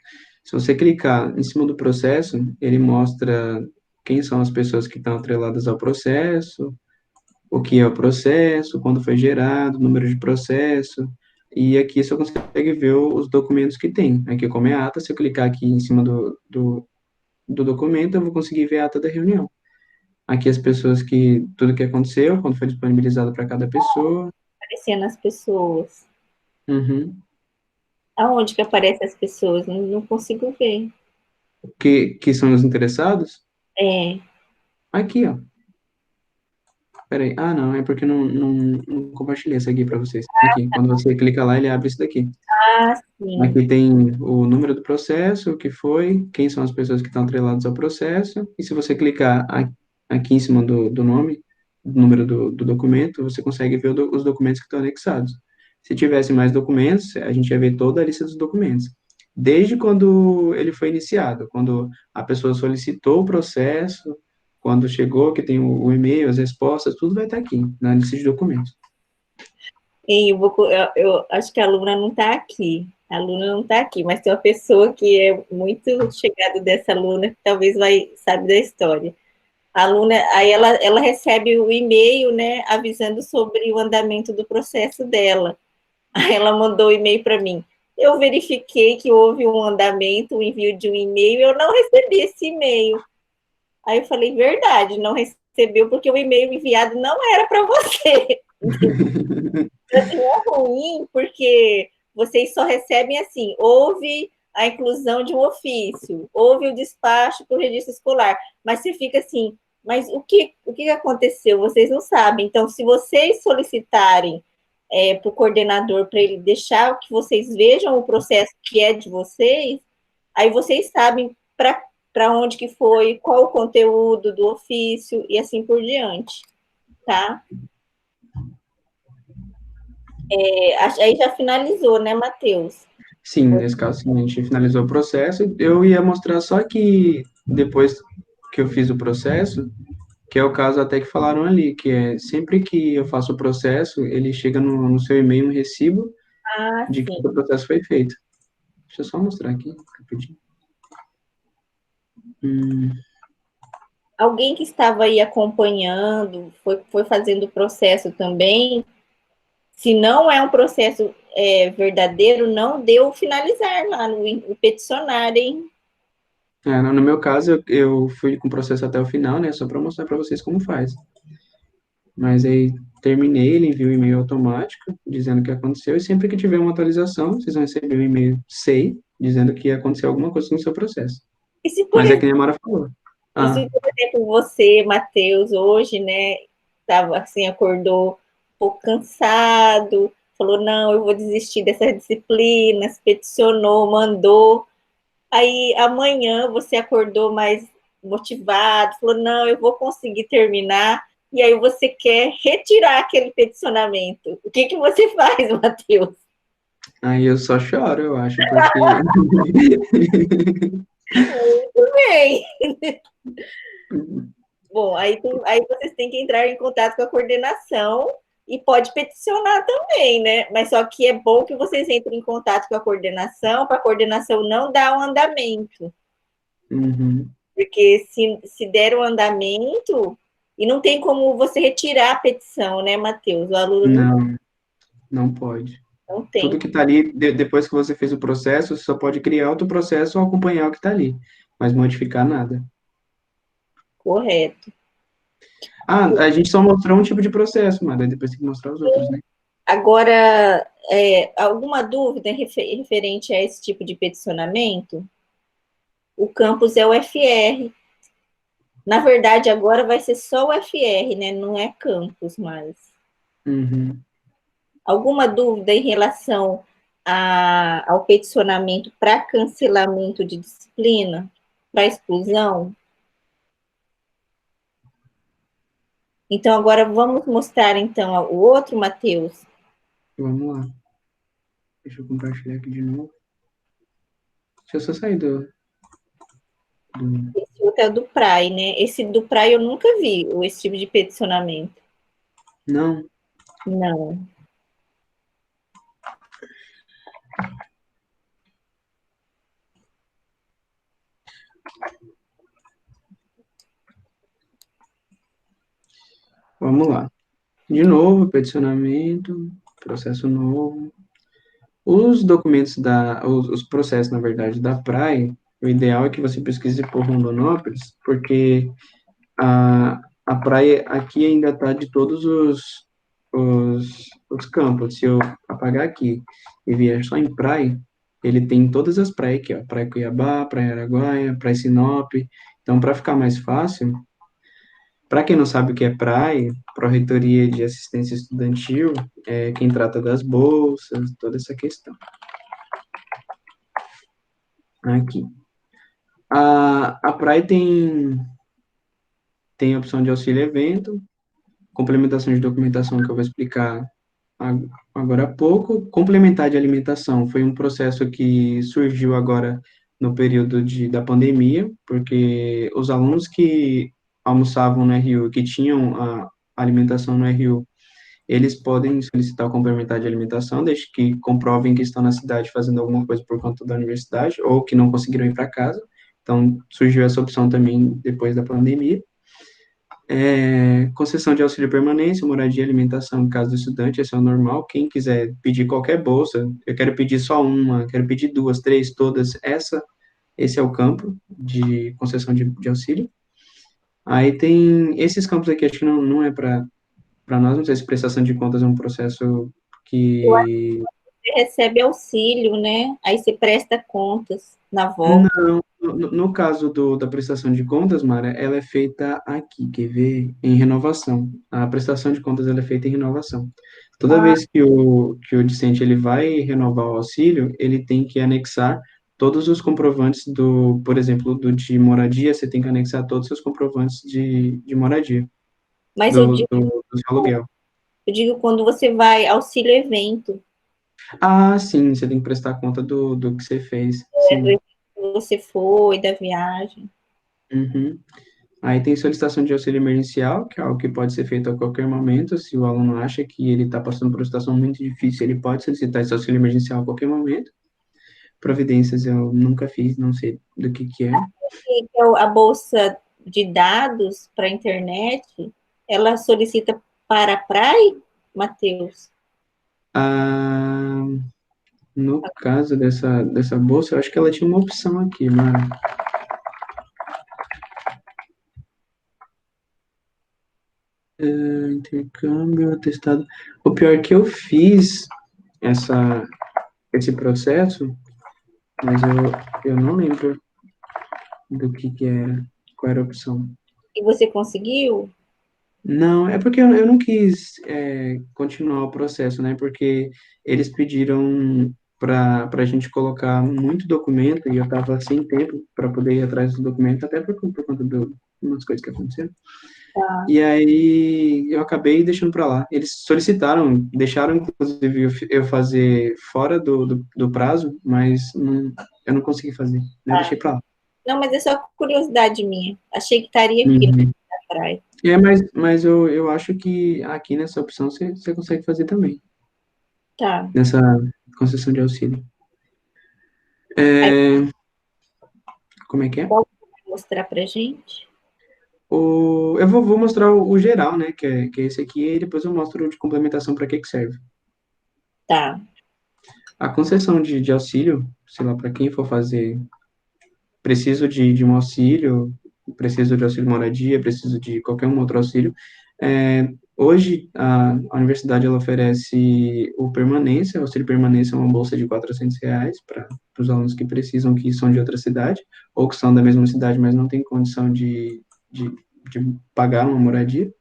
Se você clicar em cima do processo, ele mostra quem são as pessoas que estão atreladas ao processo, o que é o processo, quando foi gerado, o número de processo, e aqui você consegue ver os documentos que tem. Aqui, como é a ata, se eu clicar aqui em cima do documento, eu vou conseguir ver a ata da reunião. Aqui as pessoas tudo que aconteceu, quando foi disponibilizado para cada pessoa. Aparecendo as pessoas. Uhum. Aonde que aparecem as pessoas? Não consigo ver. Que são os interessados? É. Aqui, ó. Peraí. Ah, não, é porque eu não compartilhei essa aqui para vocês. Aqui, quando você clica lá, ele abre isso daqui. Ah, sim. Aqui tem o número do processo, o que foi, quem são as pessoas que estão atreladas ao processo, e se você clicar aqui em cima do nome, do número do documento, você consegue ver os documentos que estão anexados. Se tivesse mais documentos, a gente ia ver toda a lista dos documentos. Desde quando ele foi iniciado, quando a pessoa solicitou o processo, quando chegou, que tem o e-mail, as respostas, tudo vai estar aqui, na lista de documentos. E eu acho que a aluna não está aqui. A aluna não está aqui, mas tem uma pessoa que é muito chegada dessa aluna, que talvez sabe da história. A aluna, aí ela recebe o e-mail, né, avisando sobre o andamento do processo dela. Aí ela mandou o e-mail para mim. Eu verifiquei que houve um andamento, o envio de um e-mail, e eu não recebi esse e-mail. Aí eu falei, verdade, não recebeu, porque o e-mail enviado não era para você. Assim, é ruim, porque vocês só recebem assim, houve a inclusão de um ofício, houve o despacho para o registro escolar, mas você fica assim, mas o que aconteceu? Vocês não sabem. Então, se vocês solicitarem para o coordenador, para ele deixar que vocês vejam o processo que é de vocês, aí vocês sabem para onde que foi, qual o conteúdo do ofício e assim por diante, tá? Aí já finalizou, né, Matheus? Sim, nesse caso, sim, a gente finalizou o processo. Eu ia mostrar só que depois que eu fiz o processo, que é o caso até que falaram ali, que é sempre que eu faço o processo, ele chega no seu e-mail um recibo de que Sim. o processo foi feito. Deixa eu só mostrar aqui, rapidinho. Alguém que estava aí acompanhando, foi fazendo o processo também, se não é um processo verdadeiro, não deu finalizar lá no peticionário, hein? No meu caso, eu fui com o processo até o final, né, só para mostrar para vocês como faz. Mas aí terminei, ele enviou um e-mail automático dizendo o que aconteceu, e sempre que tiver uma atualização, vocês vão receber um e-mail SEI, dizendo que aconteceu alguma coisa no seu processo. E se, por Mas é que exemplo, nem a Mara falou. você, Matheus, hoje, né, estava assim, acordou um pouco cansado, falou, não, eu vou desistir dessas disciplinas, peticionou, mandou. Aí amanhã você acordou mais motivado, falou, não, eu vou conseguir terminar. E aí você quer retirar aquele peticionamento. O que você faz, Matheus? Aí eu só choro, eu acho, porque... Muito bem. Bom, aí vocês têm que entrar em contato com a coordenação E pode peticionar também, né? Mas só que é bom que vocês entrem em contato com a coordenação, para a coordenação não dar o andamento. Uhum. Porque se der o andamento, e não tem como você retirar a petição, né, Matheus? O aluno Não, não pode. não tem. Tudo que está ali, depois que você fez o processo, você só pode criar outro processo ou acompanhar o que está ali, mas modificar nada. Correto. Ah, a gente só mostrou um tipo de processo, mas daí depois tem que mostrar os outros, né? Agora, alguma dúvida referente a esse tipo de peticionamento? O campus é o FR. Na verdade, agora vai ser só o FR, né? Não é campus mais. Uhum. Alguma dúvida em relação ao peticionamento para cancelamento de disciplina, para exclusão? Então, agora vamos mostrar, então, o outro, Matheus. Vamos lá. Deixa eu compartilhar aqui de novo. Deixa eu só sair do... Esse outro é o do PRAE, né? Esse do PRAE eu nunca vi, esse tipo de peticionamento. Não. Não. Vamos lá. De novo, peticionamento, processo novo. Os documentos os processos, na verdade, da praia, o ideal é que você pesquise por Rondonópolis, porque a praia aqui ainda está de todos os campos. Se eu apagar aqui e vier só em praia, ele tem todas as praias aqui, ó. Praia Cuiabá, Praia Araguaia, Praia Sinop. Então, para ficar mais fácil, para quem não sabe o que é praia, Pró-Reitoria de Assistência Estudantil é quem trata das bolsas, toda essa questão. Aqui. A praia tem a opção de auxílio evento, complementação de documentação que eu vou explicar agora há pouco. Complementar de alimentação foi um processo que surgiu agora no período da pandemia, porque os alunos que almoçavam no RU, que tinham a alimentação no RU, eles podem solicitar o complementar de alimentação, desde que comprovem que estão na cidade fazendo alguma coisa por conta da universidade, ou que não conseguiram ir para casa. Então, surgiu essa opção também depois da pandemia. Concessão de auxílio permanência, moradia e alimentação em caso do estudante, esse é o normal. Quem quiser pedir qualquer bolsa, eu quero pedir só uma, quero pedir duas, três, todas, esse é o campo de concessão de auxílio. Aí tem esses campos aqui, acho que não é para nós, não sei se prestação de contas é um processo Eu acho que... que você recebe auxílio, né? Aí você presta contas na volta. Não, no caso da prestação de contas, Mara, ela é feita aqui, quer ver? Em renovação. A prestação de contas ela é feita em renovação. Toda vez que o discente ele vai renovar o auxílio, ele tem que anexar todos os comprovantes por exemplo, de moradia, você tem que anexar todos os seus comprovantes de moradia, Mas do seu aluguel. eu digo quando você vai auxílio evento. Ah, sim, você tem que prestar conta do que você fez, Do sim. evento que você foi, da viagem. Uhum. Aí tem solicitação de auxílio emergencial, que é algo que pode ser feito a qualquer momento. Se o aluno acha que ele está passando por uma situação muito difícil, ele pode solicitar esse auxílio emergencial a qualquer momento. Providências eu nunca fiz, não sei do que é. E a bolsa de dados para a internet, ela solicita para a praia, Matheus? Ah, no caso dessa bolsa, eu acho que ela tinha uma opção aqui, mas... intercâmbio, atestado... O pior é que eu fiz esse processo, mas eu não lembro do que era, qual era a opção. E você conseguiu? Não, é porque eu não quis continuar o processo, né? Porque eles pediram para a gente colocar muito documento e eu estava sem tempo para poder ir atrás do documento, até por conta de umas coisas que aconteceram. Tá. E aí eu acabei deixando para lá. Eles solicitaram, deixaram inclusive eu fazer fora do prazo, mas eu não consegui fazer. Eu deixei para lá. Não, mas é só curiosidade minha. Achei que estaria aqui Uhum. na praia. Mas eu acho que aqui nessa opção você consegue fazer também, Tá. nessa concessão de auxílio. Aí Como é que é? qual que vai mostrar pra gente? Eu vou mostrar o geral, né, que é esse aqui, e depois eu mostro o de complementação para que serve. Tá. A concessão de auxílio, sei lá, para quem for fazer, preciso de um auxílio, preciso de auxílio moradia, preciso de qualquer um outro auxílio. Hoje, a universidade ela oferece o permanência, o auxílio permanência é uma bolsa de R$ 400 para os alunos que precisam, que são de outra cidade, ou que são da mesma cidade, mas não têm condição de, de pagar uma moradia.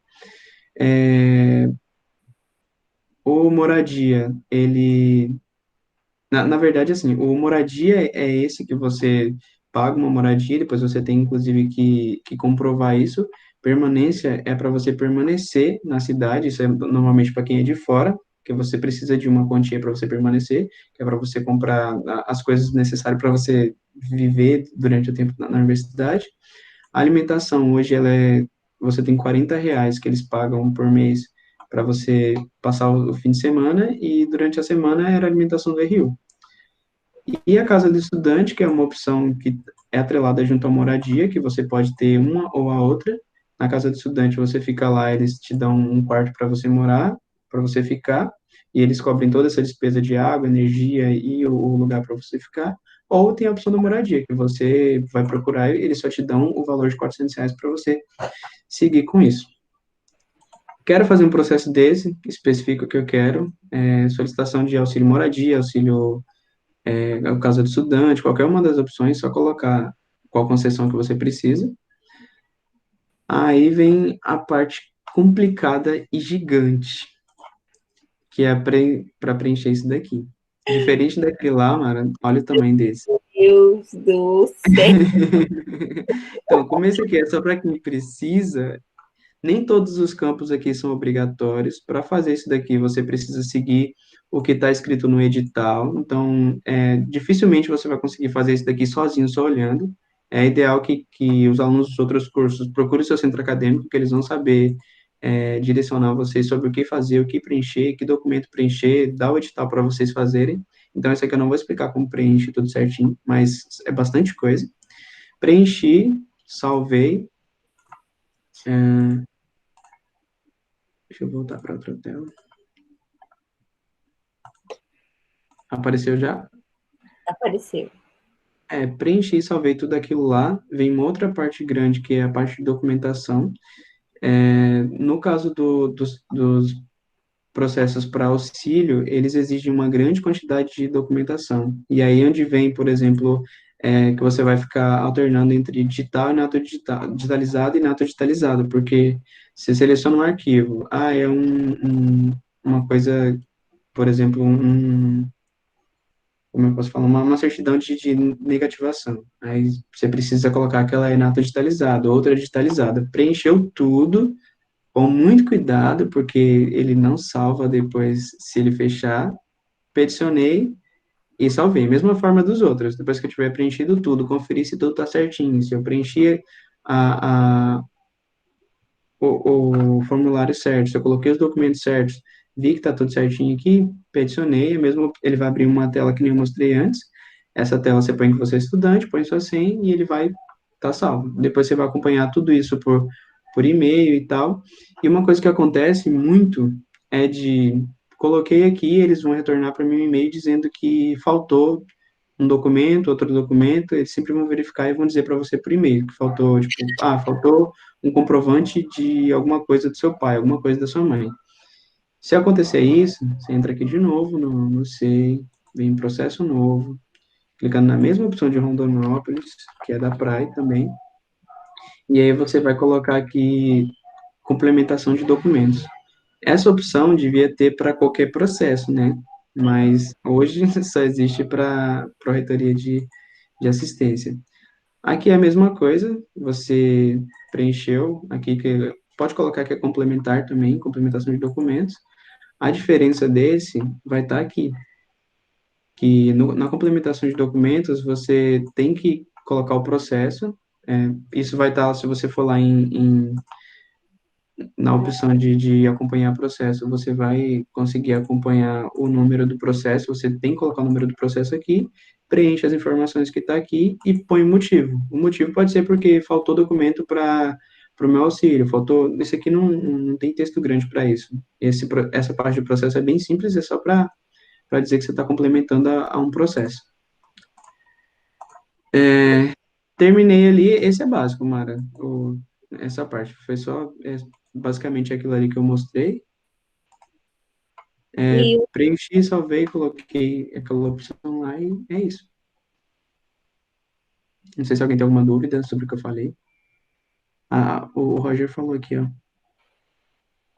O moradia, ele na verdade, assim, o moradia é esse que você paga uma moradia, depois você tem, inclusive, que comprovar isso. Permanência é para você permanecer na cidade, isso é normalmente para quem é de fora, que você precisa de uma quantia para você permanecer, que é para você comprar as coisas necessárias para você viver durante o tempo na universidade. A alimentação, hoje, você tem R$ 40 que eles pagam por mês para você passar o fim de semana, e durante a semana era a alimentação do RU. E a casa do estudante, que é uma opção que é atrelada junto à moradia, que você pode ter uma ou a outra. Na casa do estudante, você fica lá, eles te dão um quarto para você morar, para você ficar, e eles cobrem toda essa despesa de água, energia e o lugar para você ficar. Ou tem a opção da moradia, que você vai procurar e eles só te dão o valor de R$ 400 para você seguir com isso. Quero fazer um processo desse, especifico o que eu quero, solicitação de auxílio moradia, auxílio o caso do estudante, qualquer uma das opções, só colocar qual concessão que você precisa. Aí vem a parte complicada e gigante, que é para preencher isso daqui. Diferente daquele lá, Mara, olha o tamanho desse. Deus do céu. Então, como esse aqui é só para quem precisa, nem todos os campos aqui são obrigatórios. Para fazer isso daqui, você precisa seguir o que está escrito no edital. Então, dificilmente você vai conseguir fazer isso daqui sozinho, só olhando. É ideal que os alunos dos outros cursos procurem o seu centro acadêmico, que eles vão saber direcionar vocês sobre o que fazer, o que preencher, que documento preencher, dar o edital para vocês fazerem. Então, isso aqui eu não vou explicar como preenche tudo certinho, mas é bastante coisa. Preenchi, salvei. Deixa eu voltar para outra tela. Apareceu já? Apareceu. Preenchi e salvei tudo aquilo lá. Vem uma outra parte grande, que é a parte de documentação. No caso dos processos para auxílio, eles exigem uma grande quantidade de documentação. E aí onde vem, por exemplo, que você vai ficar alternando entre digital e digitalizado e nato digitalizado, porque você seleciona um arquivo. É uma coisa, por exemplo, como eu posso falar, uma certidão de negativação. Aí você precisa colocar aquela nata digitalizada, outra digitalizada. Preencheu tudo com muito cuidado, porque ele não salva depois se ele fechar. Peticionei e salvei. Mesma forma dos outros. Depois que eu tiver preenchido tudo, conferir se tudo está certinho. Se eu preenchi a, a, o formulário certo, se eu coloquei os documentos certos, vi que está tudo certinho aqui, peticionei, mesmo ele vai abrir uma tela que nem eu mostrei antes. Essa tela você põe que você é estudante, põe sua senha e ele vai estar salvo. Depois você vai acompanhar tudo isso por e-mail e tal. E uma coisa que acontece muito é coloquei aqui, eles vão retornar para mim um e-mail dizendo que faltou um documento, outro documento, eles sempre vão verificar e vão dizer para você por e-mail que faltou, tipo, faltou um comprovante de alguma coisa do seu pai, alguma coisa da sua mãe. Se acontecer isso, você entra aqui de novo no SEI, vem em processo novo, clicando na mesma opção de Rondonópolis, que é da praia também, e aí você vai colocar aqui complementação de documentos. Essa opção devia ter para qualquer processo, né? Mas hoje só existe para a Reitoria de Assistência. Aqui é a mesma coisa, você preencheu, aqui que pode colocar que é complementar também, complementação de documentos. A diferença desse vai estar aqui, que na complementação de documentos você tem que colocar o processo, isso vai estar, se você for lá na opção de acompanhar processo, você vai conseguir acompanhar o número do processo, você tem que colocar o número do processo aqui, preenche as informações que está aqui e põe o motivo. O motivo pode ser porque faltou documento para o meu auxílio, faltou, esse aqui não tem texto grande para isso. Essa parte do processo é bem simples, é só para dizer que você está complementando a um processo. Terminei ali, esse é básico, Mara, essa parte, foi só basicamente aquilo ali que eu mostrei. E Preenchi, salvei, coloquei aquela opção lá e é isso. Não sei se alguém tem alguma dúvida sobre o que eu falei. O Roger falou aqui, ó.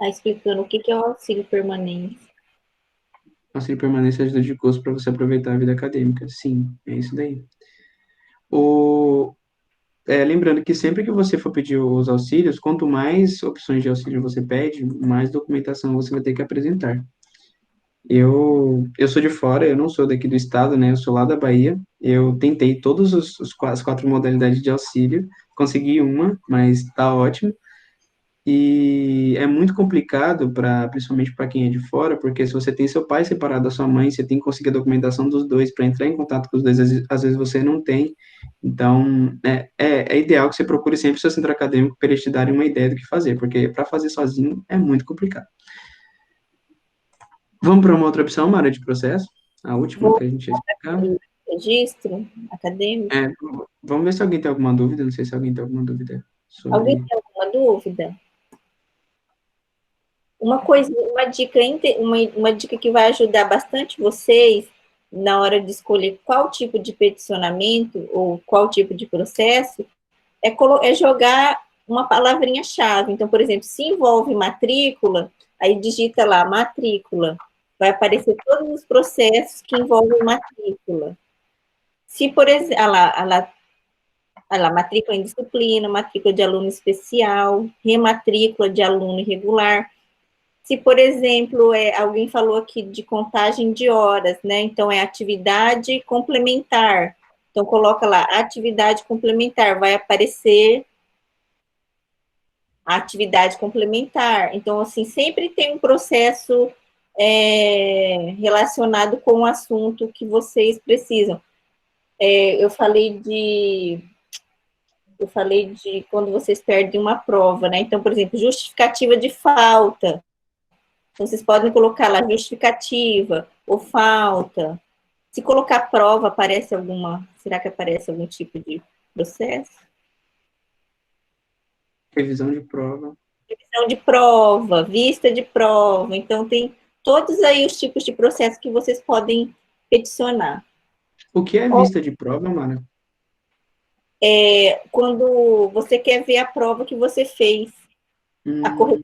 tá explicando o que é o auxílio permanente. Auxílio permanência ajuda de custo para você aproveitar a vida acadêmica. Sim, é isso daí. O, lembrando que sempre que você for pedir os auxílios, quanto mais opções de auxílio você pede, mais documentação você vai ter que apresentar. Eu sou de fora, eu não sou daqui do estado, né? Eu sou lá da Bahia. Eu tentei todas as 4 modalidades de auxílio, consegui uma, mas tá ótimo. E é muito complicado principalmente para quem é de fora, porque se você tem seu pai separado da sua mãe, você tem que conseguir a documentação dos dois para entrar em contato com os dois. Às vezes você não tem. Então, é ideal que você procure sempre o seu centro acadêmico para eles te darem uma ideia do que fazer, porque para fazer sozinho é muito complicado. Vamos para uma outra opção, uma área de processo, a última que a gente ia explicar. Registro acadêmico. É, vamos ver se alguém tem alguma dúvida, não sei se alguém tem alguma dúvida Alguém sobre... tem alguma dúvida? Uma coisa, uma dica que vai ajudar bastante vocês na hora de escolher qual tipo de peticionamento ou qual tipo de processo é jogar uma palavrinha-chave. Então, por exemplo, se envolve matrícula, aí digita lá matrícula. Vai aparecer todos os processos que envolvem matrícula. Se, por exemplo, matrícula em disciplina, matrícula de aluno especial, rematrícula de aluno irregular. Se, por exemplo, alguém falou aqui de contagem de horas, né? Então, é atividade complementar. Então, coloca lá, atividade complementar, vai aparecer a atividade complementar. Então, assim, sempre tem um processo relacionado com o assunto que vocês precisam. Eu falei de quando vocês perdem uma prova, né? Então, por exemplo, justificativa de falta. Então, vocês podem colocar lá justificativa ou falta. Se colocar prova, será que aparece algum tipo de processo? Revisão de prova. Revisão de prova, vista de prova. Então, tem todos aí os tipos de processo que vocês podem peticionar. O que é vista de prova, Mara? Quando você quer ver a prova que você fez, a correção.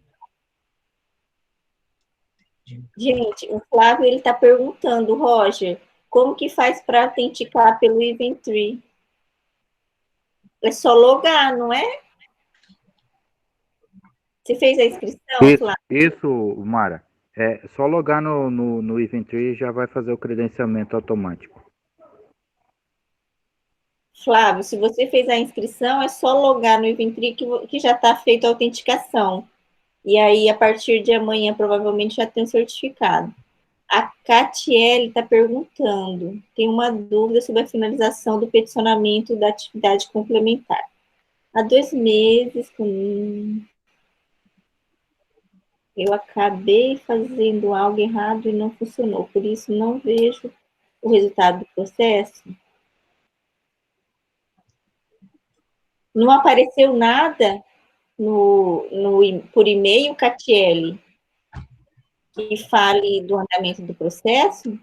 Gente, o Flávio ele está perguntando, Roger, como que faz para autenticar pelo Inventory? É só logar, não é? Você fez a inscrição, Flávio? Isso, Mara. É só logar no Inventory e já vai fazer o credenciamento automático. Flávio, se você fez a inscrição, é só logar no Inventory que já está feita a autenticação. E aí, a partir de amanhã, provavelmente já tem o certificado. A Catiele está perguntando, tem uma dúvida sobre a finalização do peticionamento da atividade complementar. Há 2 meses, eu acabei fazendo algo errado e não funcionou, por isso não vejo o resultado do processo. Não apareceu nada por e-mail, Catiele, que fale do andamento do processo?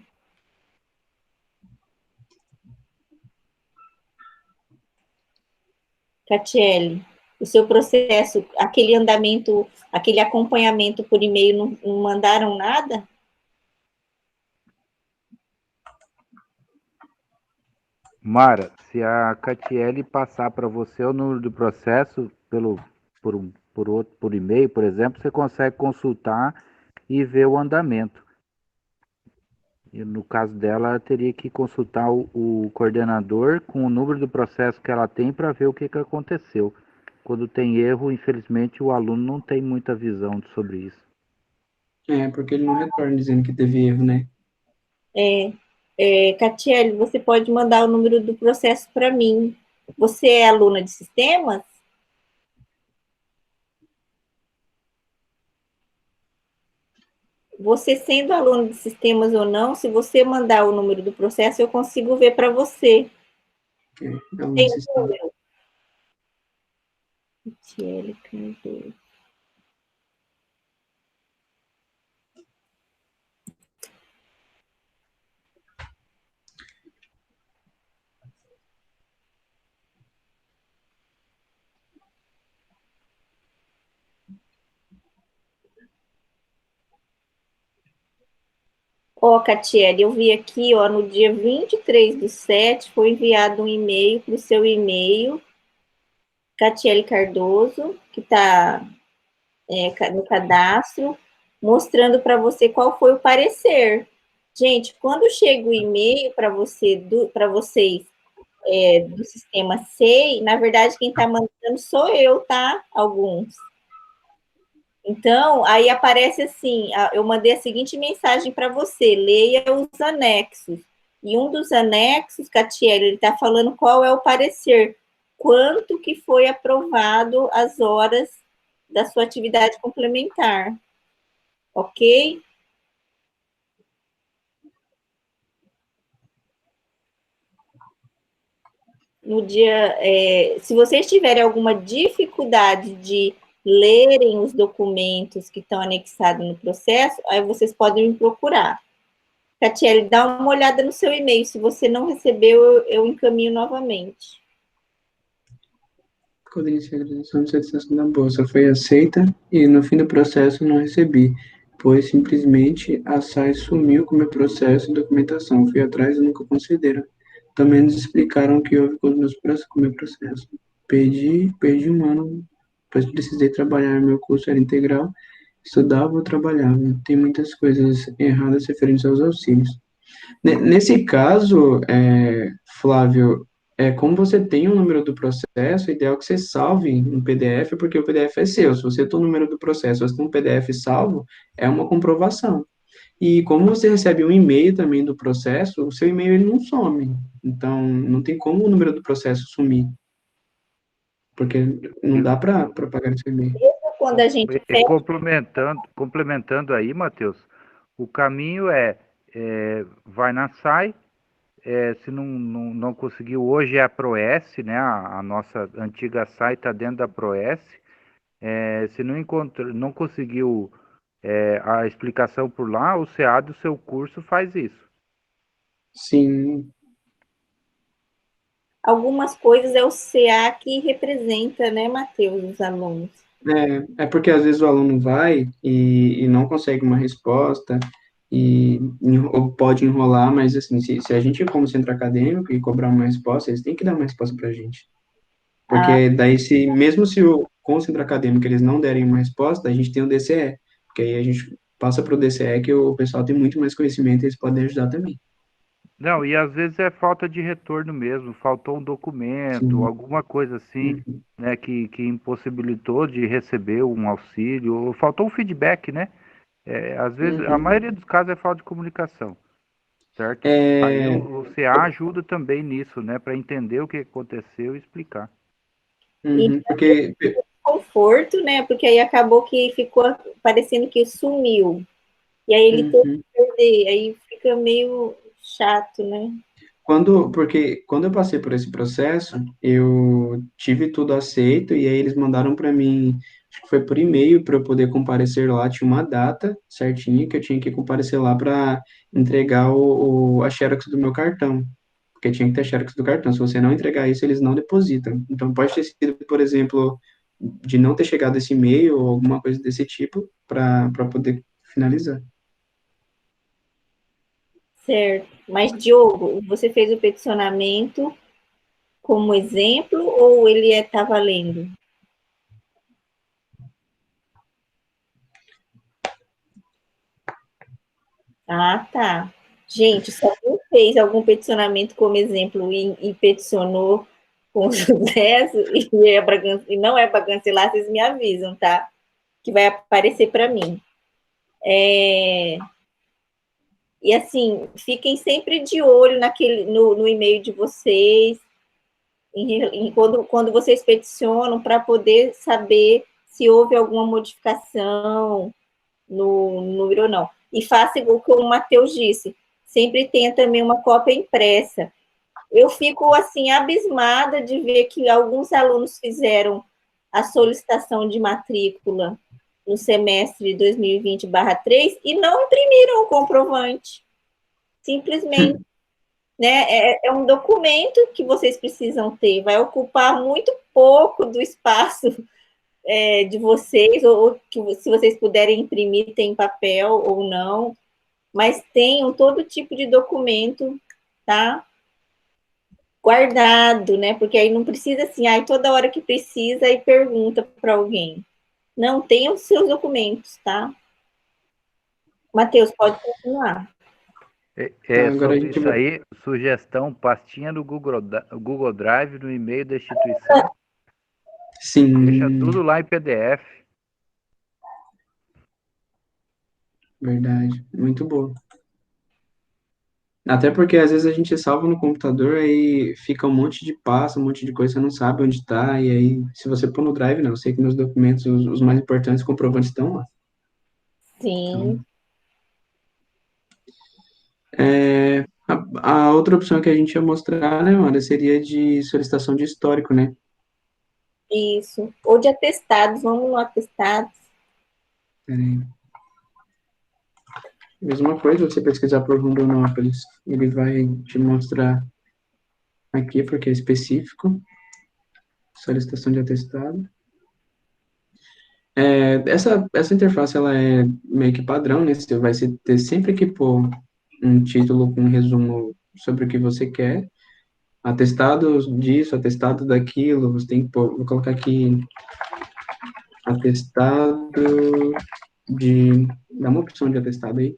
Catiele, o seu processo, aquele andamento, aquele acompanhamento por e-mail, não mandaram nada? Mara, se a Catiele passar para você o número do processo por e-mail, por exemplo, você consegue consultar e ver o andamento. E no caso dela, ela teria que consultar o coordenador com o número do processo que ela tem para ver o que aconteceu. quando tem erro, infelizmente, o aluno não tem muita visão sobre isso. Porque ele não retorna dizendo que teve erro, né? Catiele, você pode mandar o número do processo para mim. Você é aluna de sistemas? Você sendo aluno de sistemas ou não, se você mandar o número do processo, eu consigo ver para você. É um Tem o sistema. número? Catiele Cardoso. Catiele, eu vi aqui, no dia 23/7, foi enviado um e-mail para o seu e-mail, Catiele Cardoso, que está no cadastro, mostrando para você qual foi o parecer. Gente, quando chega o e-mail para vocês do sistema SEI, na verdade, quem está mandando sou eu, tá? Alguns. Então, aí aparece assim, eu mandei a seguinte mensagem para você, leia os anexos. E um dos anexos, Catiele, ele está falando qual é o parecer, quanto que foi aprovado as horas da sua atividade complementar, ok? No dia, se vocês tiverem alguma dificuldade de lerem os documentos que estão anexados no processo, aí vocês podem me procurar. Catiele, dá uma olhada no seu e-mail. Se você não recebeu, eu encaminho novamente. Quando iniciei a graduação de satisfação da bolsa foi aceita e no fim do processo não recebi, pois simplesmente a SAI sumiu com meu processo e documentação. Fui atrás e nunca consideram. Também nos explicaram o que houve com o meu processo. Perdi um ano, pois precisei trabalhar. Meu curso era integral, estudava ou trabalhava. Tem muitas coisas erradas referentes aos auxílios. Nesse caso, Flávio, como você tem o número do processo, é ideal que você salve um PDF, porque o PDF é seu. Se você tem o número do processo, você tem um PDF salvo, é uma comprovação. E como você recebe um e-mail também do processo, o seu e-mail ele não some. Então, não tem como o número do processo sumir, porque não dá para propagar esse e-mail. Quando a gente E complementando aí, Matheus, o caminho vai na SAI, se não conseguiu, hoje é a Proesse, né? A nossa antiga SAI está dentro da Proesse. Se não conseguiu a explicação por lá, o CA do seu curso faz isso. Sim, algumas coisas é o CA que representa, né, Matheus, os alunos. porque às vezes o aluno vai e não consegue uma resposta ou pode enrolar, mas assim, se a gente, como centro acadêmico, e cobrar uma resposta, eles têm que dar uma resposta para a gente. Ah, Porque daí, mesmo se com o centro acadêmico eles não derem uma resposta, a gente tem o DCE, porque aí a gente passa para o DCE, que o pessoal tem muito mais conhecimento e eles podem ajudar também. Não, e às vezes é falta de retorno mesmo, faltou um documento, Sim. alguma coisa assim, Uhum. né, que impossibilitou de receber um auxílio, ou faltou um feedback, né? Às vezes, a Uhum. maioria dos casos é falta de comunicação, certo? Aí É, o CA ajuda também nisso, né, para entender o que aconteceu e explicar. e porque conforto, né? Porque aí acabou que ficou parecendo que sumiu. E aí ele teve uhum. que perder, aí fica meio chato, né? Porque quando eu passei por esse processo, eu tive tudo aceito e aí eles mandaram para mim, acho que foi por e-mail para eu poder comparecer lá, tinha uma data certinha que eu tinha que comparecer lá para entregar a xerox do meu cartão, porque tinha que ter a xerox do cartão. Se você não entregar isso, eles não depositam. Então pode ter sido, por exemplo, de não ter chegado esse e-mail ou alguma coisa desse tipo para poder finalizar. Certo. Mas, Diogo, você fez o peticionamento como exemplo ou ele está valendo? Ah, tá. Gente, se alguém fez algum peticionamento como exemplo e peticionou com sucesso e não é para cancelar, vocês me avisam, tá? Que vai aparecer para mim. E assim, fiquem sempre de olho no e-mail de vocês, quando vocês peticionam, para poder saber se houve alguma modificação no número ou não. E faça igual que o Matheus disse, sempre tenha também uma cópia impressa. Eu fico, assim, abismada de ver que alguns alunos fizeram a solicitação de matrícula no semestre 2020/3 e não imprimiram o comprovante. Simplesmente. Né? É um documento que vocês precisam ter, vai ocupar muito pouco do espaço de vocês, ou que se vocês puderem imprimir, tem papel ou não, mas tenham todo tipo de documento, tá? Guardado, né? Porque aí não precisa assim, toda hora que precisa e pergunta para alguém. Não, tenham os seus documentos, tá? Matheus, pode continuar. Agora a Sobre gente isso vai. aí, sugestão, pastinha no Google Drive, no e-mail da instituição, deixa Sim, tudo lá em PDF. verdade. Muito boa. Até porque às vezes a gente salva no computador, aí fica um monte de passo, um monte de coisa, você não sabe onde está, e aí, se você pôr no Drive, não, eu sei que meus documentos, os mais importantes, comprovantes estão lá. Sim, A outra opção que a gente ia mostrar, né, Mara, seria de solicitação de histórico, né? isso. Ou de atestados, vamos no atestados. Peraí. Mesma coisa, você pesquisar por Rondonópolis, ele vai te mostrar aqui, porque é específico, solicitação de atestado. Essa interface, ela é meio que padrão, né? Você vai ter sempre que pôr um título com um resumo sobre o que você quer, atestado disso, atestado daquilo, você tem que pôr, vou colocar aqui, atestado dá uma opção de atestado aí,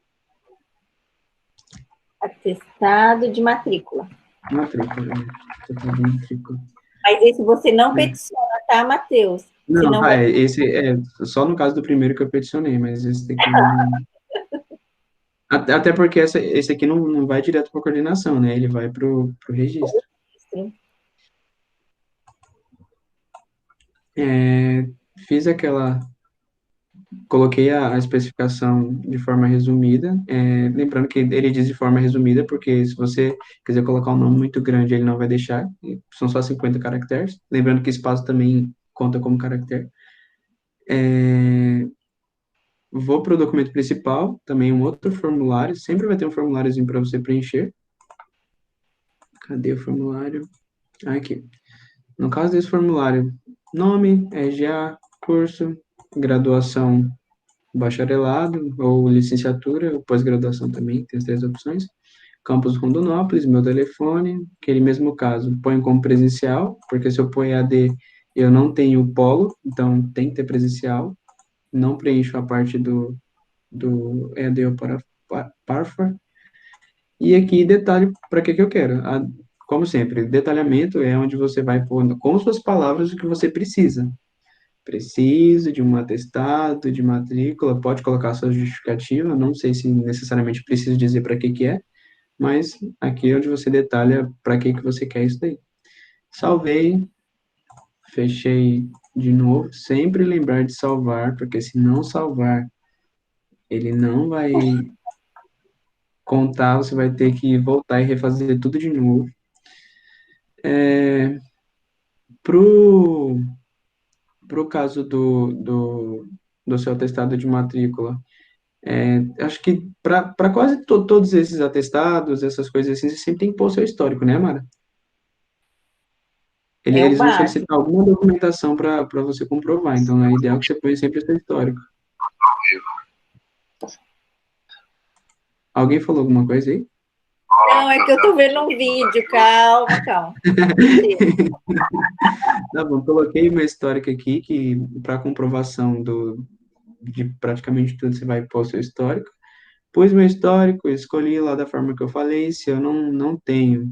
Atestado de matrícula. matrícula, né? Atestado de matrícula. Mas esse você não É. peticiona, tá, Matheus? Não, Senão vai... esse é só no caso do primeiro que eu peticionei, mas esse daqui não. Até porque esse aqui não vai direto para a coordenação, né? Ele vai para o registro. Fiz aquela. Coloquei a especificação de forma resumida, lembrando que ele diz de forma resumida, porque se você quiser colocar um nome muito grande, ele não vai deixar, são só 50 caracteres. Lembrando que espaço também conta como caractere. Vou para o documento principal, também um outro formulário, sempre vai ter um formuláriozinho para você preencher. Cadê o formulário? Aqui. No caso desse formulário, nome, RGA, curso, graduação, bacharelado ou licenciatura, ou pós-graduação também, tem as três opções. Campus Rondonópolis, meu telefone, aquele mesmo caso, põe como presencial, porque se eu pôr EAD, eu não tenho polo, então tem que ter presencial. Não preencho a parte do EAD ou para Parfor. E aqui detalhe para que eu quero. Como sempre, detalhamento é onde você vai pôr com suas palavras o que você precisa. Preciso de um atestado de matrícula, pode colocar sua justificativa, não sei se necessariamente preciso dizer para que é, mas aqui é onde você detalha para que você quer isso daí. Salvei, fechei de novo, sempre lembrar de salvar, porque se não salvar, ele não vai contar, você vai ter que voltar e refazer tudo de novo. Pro caso do seu atestado de matrícula, acho que para quase todos esses atestados, essas coisas assim, você sempre tem que pôr o seu histórico, né, Mara? É o Eles vão básico. solicitar alguma documentação para você comprovar, então é ideal que você ponha sempre o seu histórico. Alguém falou alguma coisa aí? Não, é que eu tô vendo um vídeo, calma. Tá bom, coloquei meu histórico aqui, que para comprovação de praticamente tudo você vai pôr o seu histórico. Pus meu histórico, escolhi lá da forma que eu falei, se eu não tenho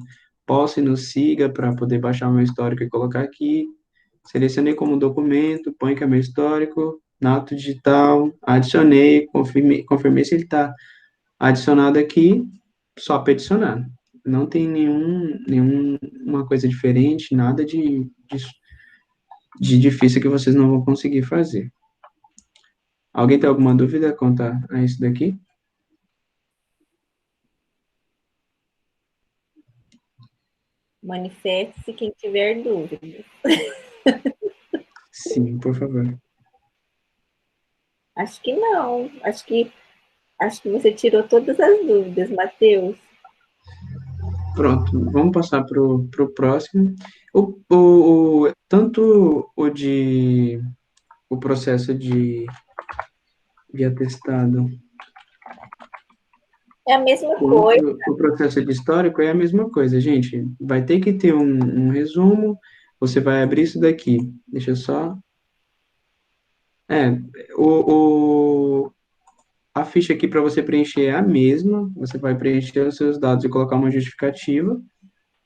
posse no Siga para poder baixar o meu histórico e colocar aqui. Selecionei como documento, põe que é meu histórico, nato digital, adicionei, confirmei se ele está adicionado aqui, só para adicionar. Não tem nenhuma coisa diferente, nada de difícil que vocês não vão conseguir fazer. Alguém tem alguma dúvida quanto a isso daqui? Manifeste-se quem tiver dúvidas. Sim, por favor. Acho que não. Acho que você tirou todas as dúvidas, Matheus. Pronto, vamos passar para o próximo. Tanto o processo de atestado É a mesma coisa. quanto o processo de histórico é a mesma coisa, gente. Vai ter que ter um resumo, você vai abrir isso daqui. Deixa eu só. É, a ficha aqui para você preencher é a mesma, você vai preencher os seus dados e colocar uma justificativa.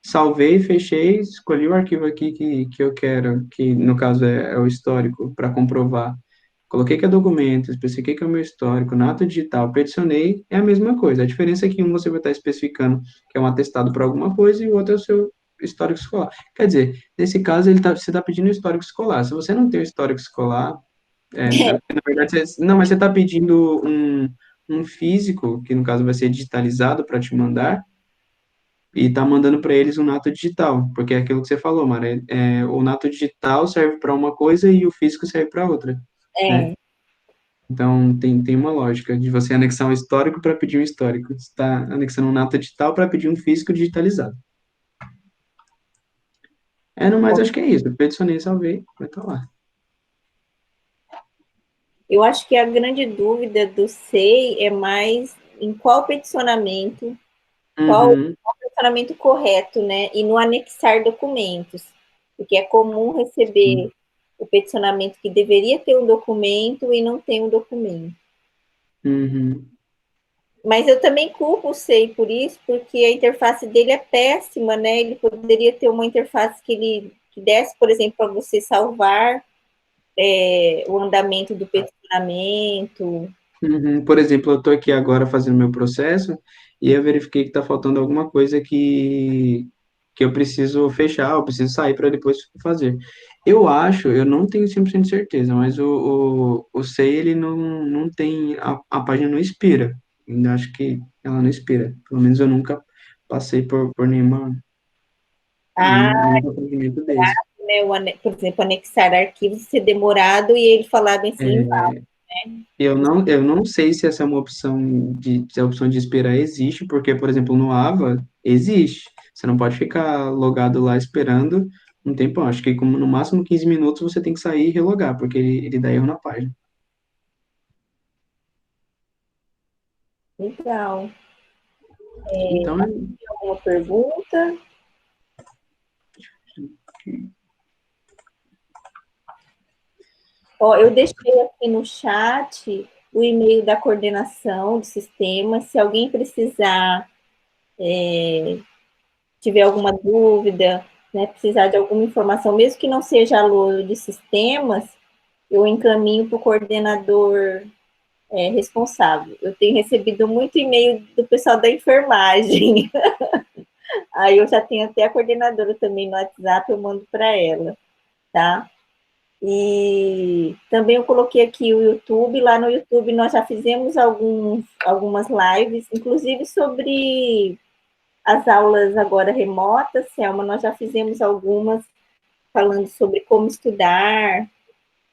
Salvei, fechei, escolhi o arquivo aqui que eu quero, que no caso é o histórico, para comprovar. Coloquei que é documento, especifiquei que é o meu histórico, na ata digital, peticionei, é a mesma coisa. A diferença é que um você vai estar especificando que é um atestado para alguma coisa e o outro é o seu histórico escolar. Quer dizer, nesse caso, você está pedindo histórico escolar. Se você não tem o histórico escolar, na verdade, não, mas você está pedindo um físico, que no caso vai ser digitalizado para te mandar, e está mandando para eles um nato digital, porque é aquilo que você falou, Mara, o nato digital serve para uma coisa e o físico serve para outra, né? É, Então, tem uma lógica de você anexar um histórico para pedir um histórico. Você está anexando um nato digital para pedir um físico digitalizado. No mais, acho que é isso. Peticionei, salvei, vai estar lá. eu acho que a grande dúvida do SEI é mais em qual peticionamento, qual Uhum, o peticionamento correto, né? E no anexar documentos. Porque é comum sim. receber o peticionamento que deveria ter um documento e não tem um documento. Uhum. Mas eu também culpo o SEI por isso, porque a interface dele é péssima, né? Ele poderia ter uma interface que desse, por exemplo, para você salvar o andamento do peticionamento. Uhum. Por exemplo, eu estou aqui agora fazendo meu processo e eu verifiquei que está faltando alguma coisa que eu preciso fechar, eu preciso sair para depois fazer. Eu acho, eu não tenho 100% de certeza, mas o SEI, ele não tem, a página não expira. Ainda acho que ela não expira. Pelo menos eu nunca passei por Ah, nenhum procedimento desse. né, por exemplo, anexar arquivos ser demorado e ele falar bem assim, Eu não sei se essa é uma opção se a opção de esperar existe, porque, por exemplo, no Ava existe. Você não pode ficar logado lá esperando um tempão. Acho que como no máximo 15 minutos você tem que sair e relogar, porque ele dá erro na página. legal. Então, Alguma pergunta? Ó, eu deixei aqui no chat o e-mail da coordenação de sistemas. Se alguém precisar, tiver alguma dúvida, né, precisar de alguma informação, mesmo que não seja aluno de sistemas, eu encaminho para o coordenador responsável. Eu tenho recebido muito e-mail do pessoal da enfermagem. Aí eu já tenho até a coordenadora também no WhatsApp, eu mando para ela, tá? E também eu coloquei aqui o YouTube. Lá no YouTube nós já fizemos algumas lives, inclusive sobre as aulas agora remotas, Selma, nós já fizemos algumas falando sobre como estudar.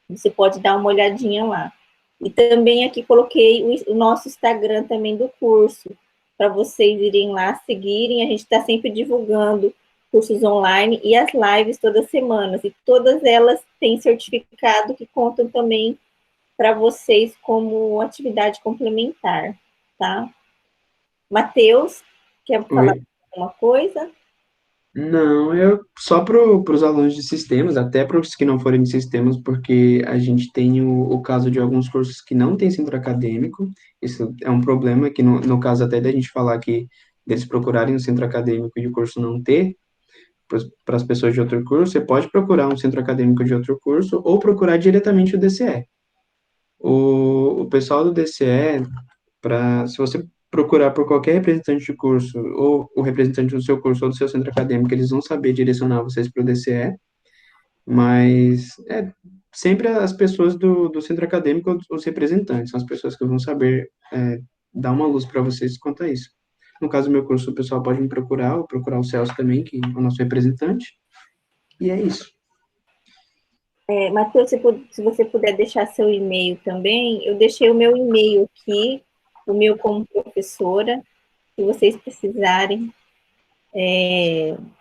Você pode dar uma olhadinha lá. E também aqui coloquei o nosso Instagram também do curso, para vocês irem lá seguirem. A gente está sempre divulgando cursos online e as lives todas semanas. E todas elas têm certificado que contam também para vocês como atividade complementar, tá? Matheus, quer falar oi. alguma coisa? Não, eu só para os alunos de sistemas, até para os que não forem de sistemas, porque a gente tem o caso de alguns cursos que não têm centro acadêmico. Isso é um problema que, no caso até da gente falar que deles procurarem um centro acadêmico e o curso não ter, para as pessoas de outro curso, você pode procurar um centro acadêmico de outro curso ou procurar diretamente o DCE. O pessoal do DCE, se você procurar por qualquer representante de curso, ou o representante do seu curso ou do seu centro acadêmico, eles vão saber direcionar vocês para o DCE, mas sempre as pessoas do centro acadêmico, os representantes, são as pessoas que vão saber dar uma luz para vocês quanto a isso. No caso do meu curso, o pessoal pode me procurar, ou procurar o Celso também, que é o nosso representante, e é isso. Matheus, se você puder deixar seu e-mail também, eu deixei o meu e-mail aqui, o meu como professora, se vocês precisarem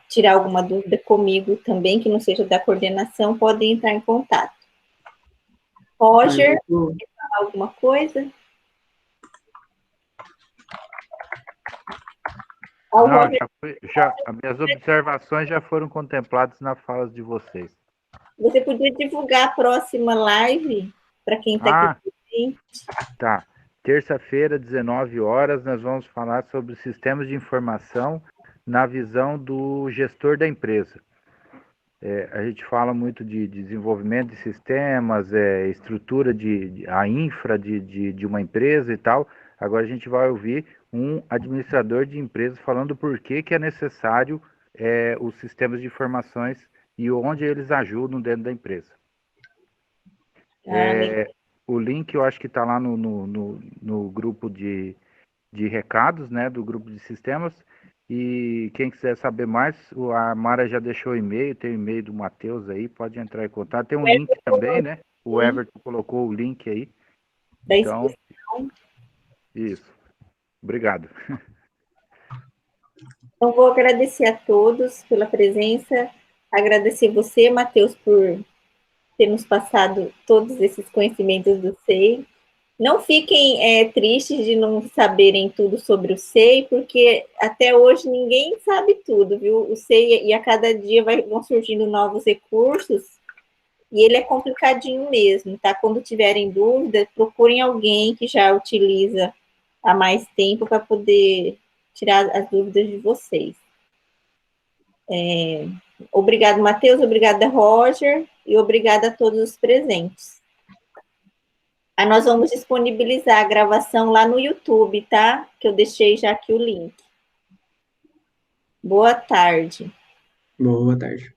tirar alguma dúvida comigo também, que não seja da coordenação, podem entrar em contato. Roger, quer falar alguma coisa? Não, as minhas observações já foram contempladas na fala de vocês. Você podia divulgar a próxima live para quem está aqui presente? Tá. Terça-feira, 19 horas, nós vamos falar sobre sistemas de informação na visão do gestor da empresa. A gente fala muito de desenvolvimento de sistemas, estrutura a infra de uma empresa e tal. Agora a gente vai ouvir um administrador de empresa falando por que é necessário os sistemas de informações e onde eles ajudam dentro da empresa. O link eu acho que está lá no grupo de recados, né, do grupo de sistemas. E quem quiser saber mais, a Mara já deixou o e-mail, tem o e-mail do Matheus aí, pode entrar em contato. Tem um link também, né? O Everton colocou o link aí. Então, isso. Obrigado. Então, vou agradecer a todos pela presença, agradecer você, Matheus, por ter nos passado todos esses conhecimentos do SEI. Não fiquem tristes de não saberem tudo sobre o SEI, porque até hoje ninguém sabe tudo, viu? O SEI, e a cada dia vão surgindo novos recursos, e ele é complicadinho mesmo, tá? Quando tiverem dúvida, procurem alguém que já utiliza há mais tempo para poder tirar as dúvidas de vocês. Obrigado, Matheus, obrigada, Roger, e obrigada a todos os presentes. Nós vamos disponibilizar a gravação lá no YouTube, tá? Que eu deixei já aqui o link. Boa tarde. Boa tarde.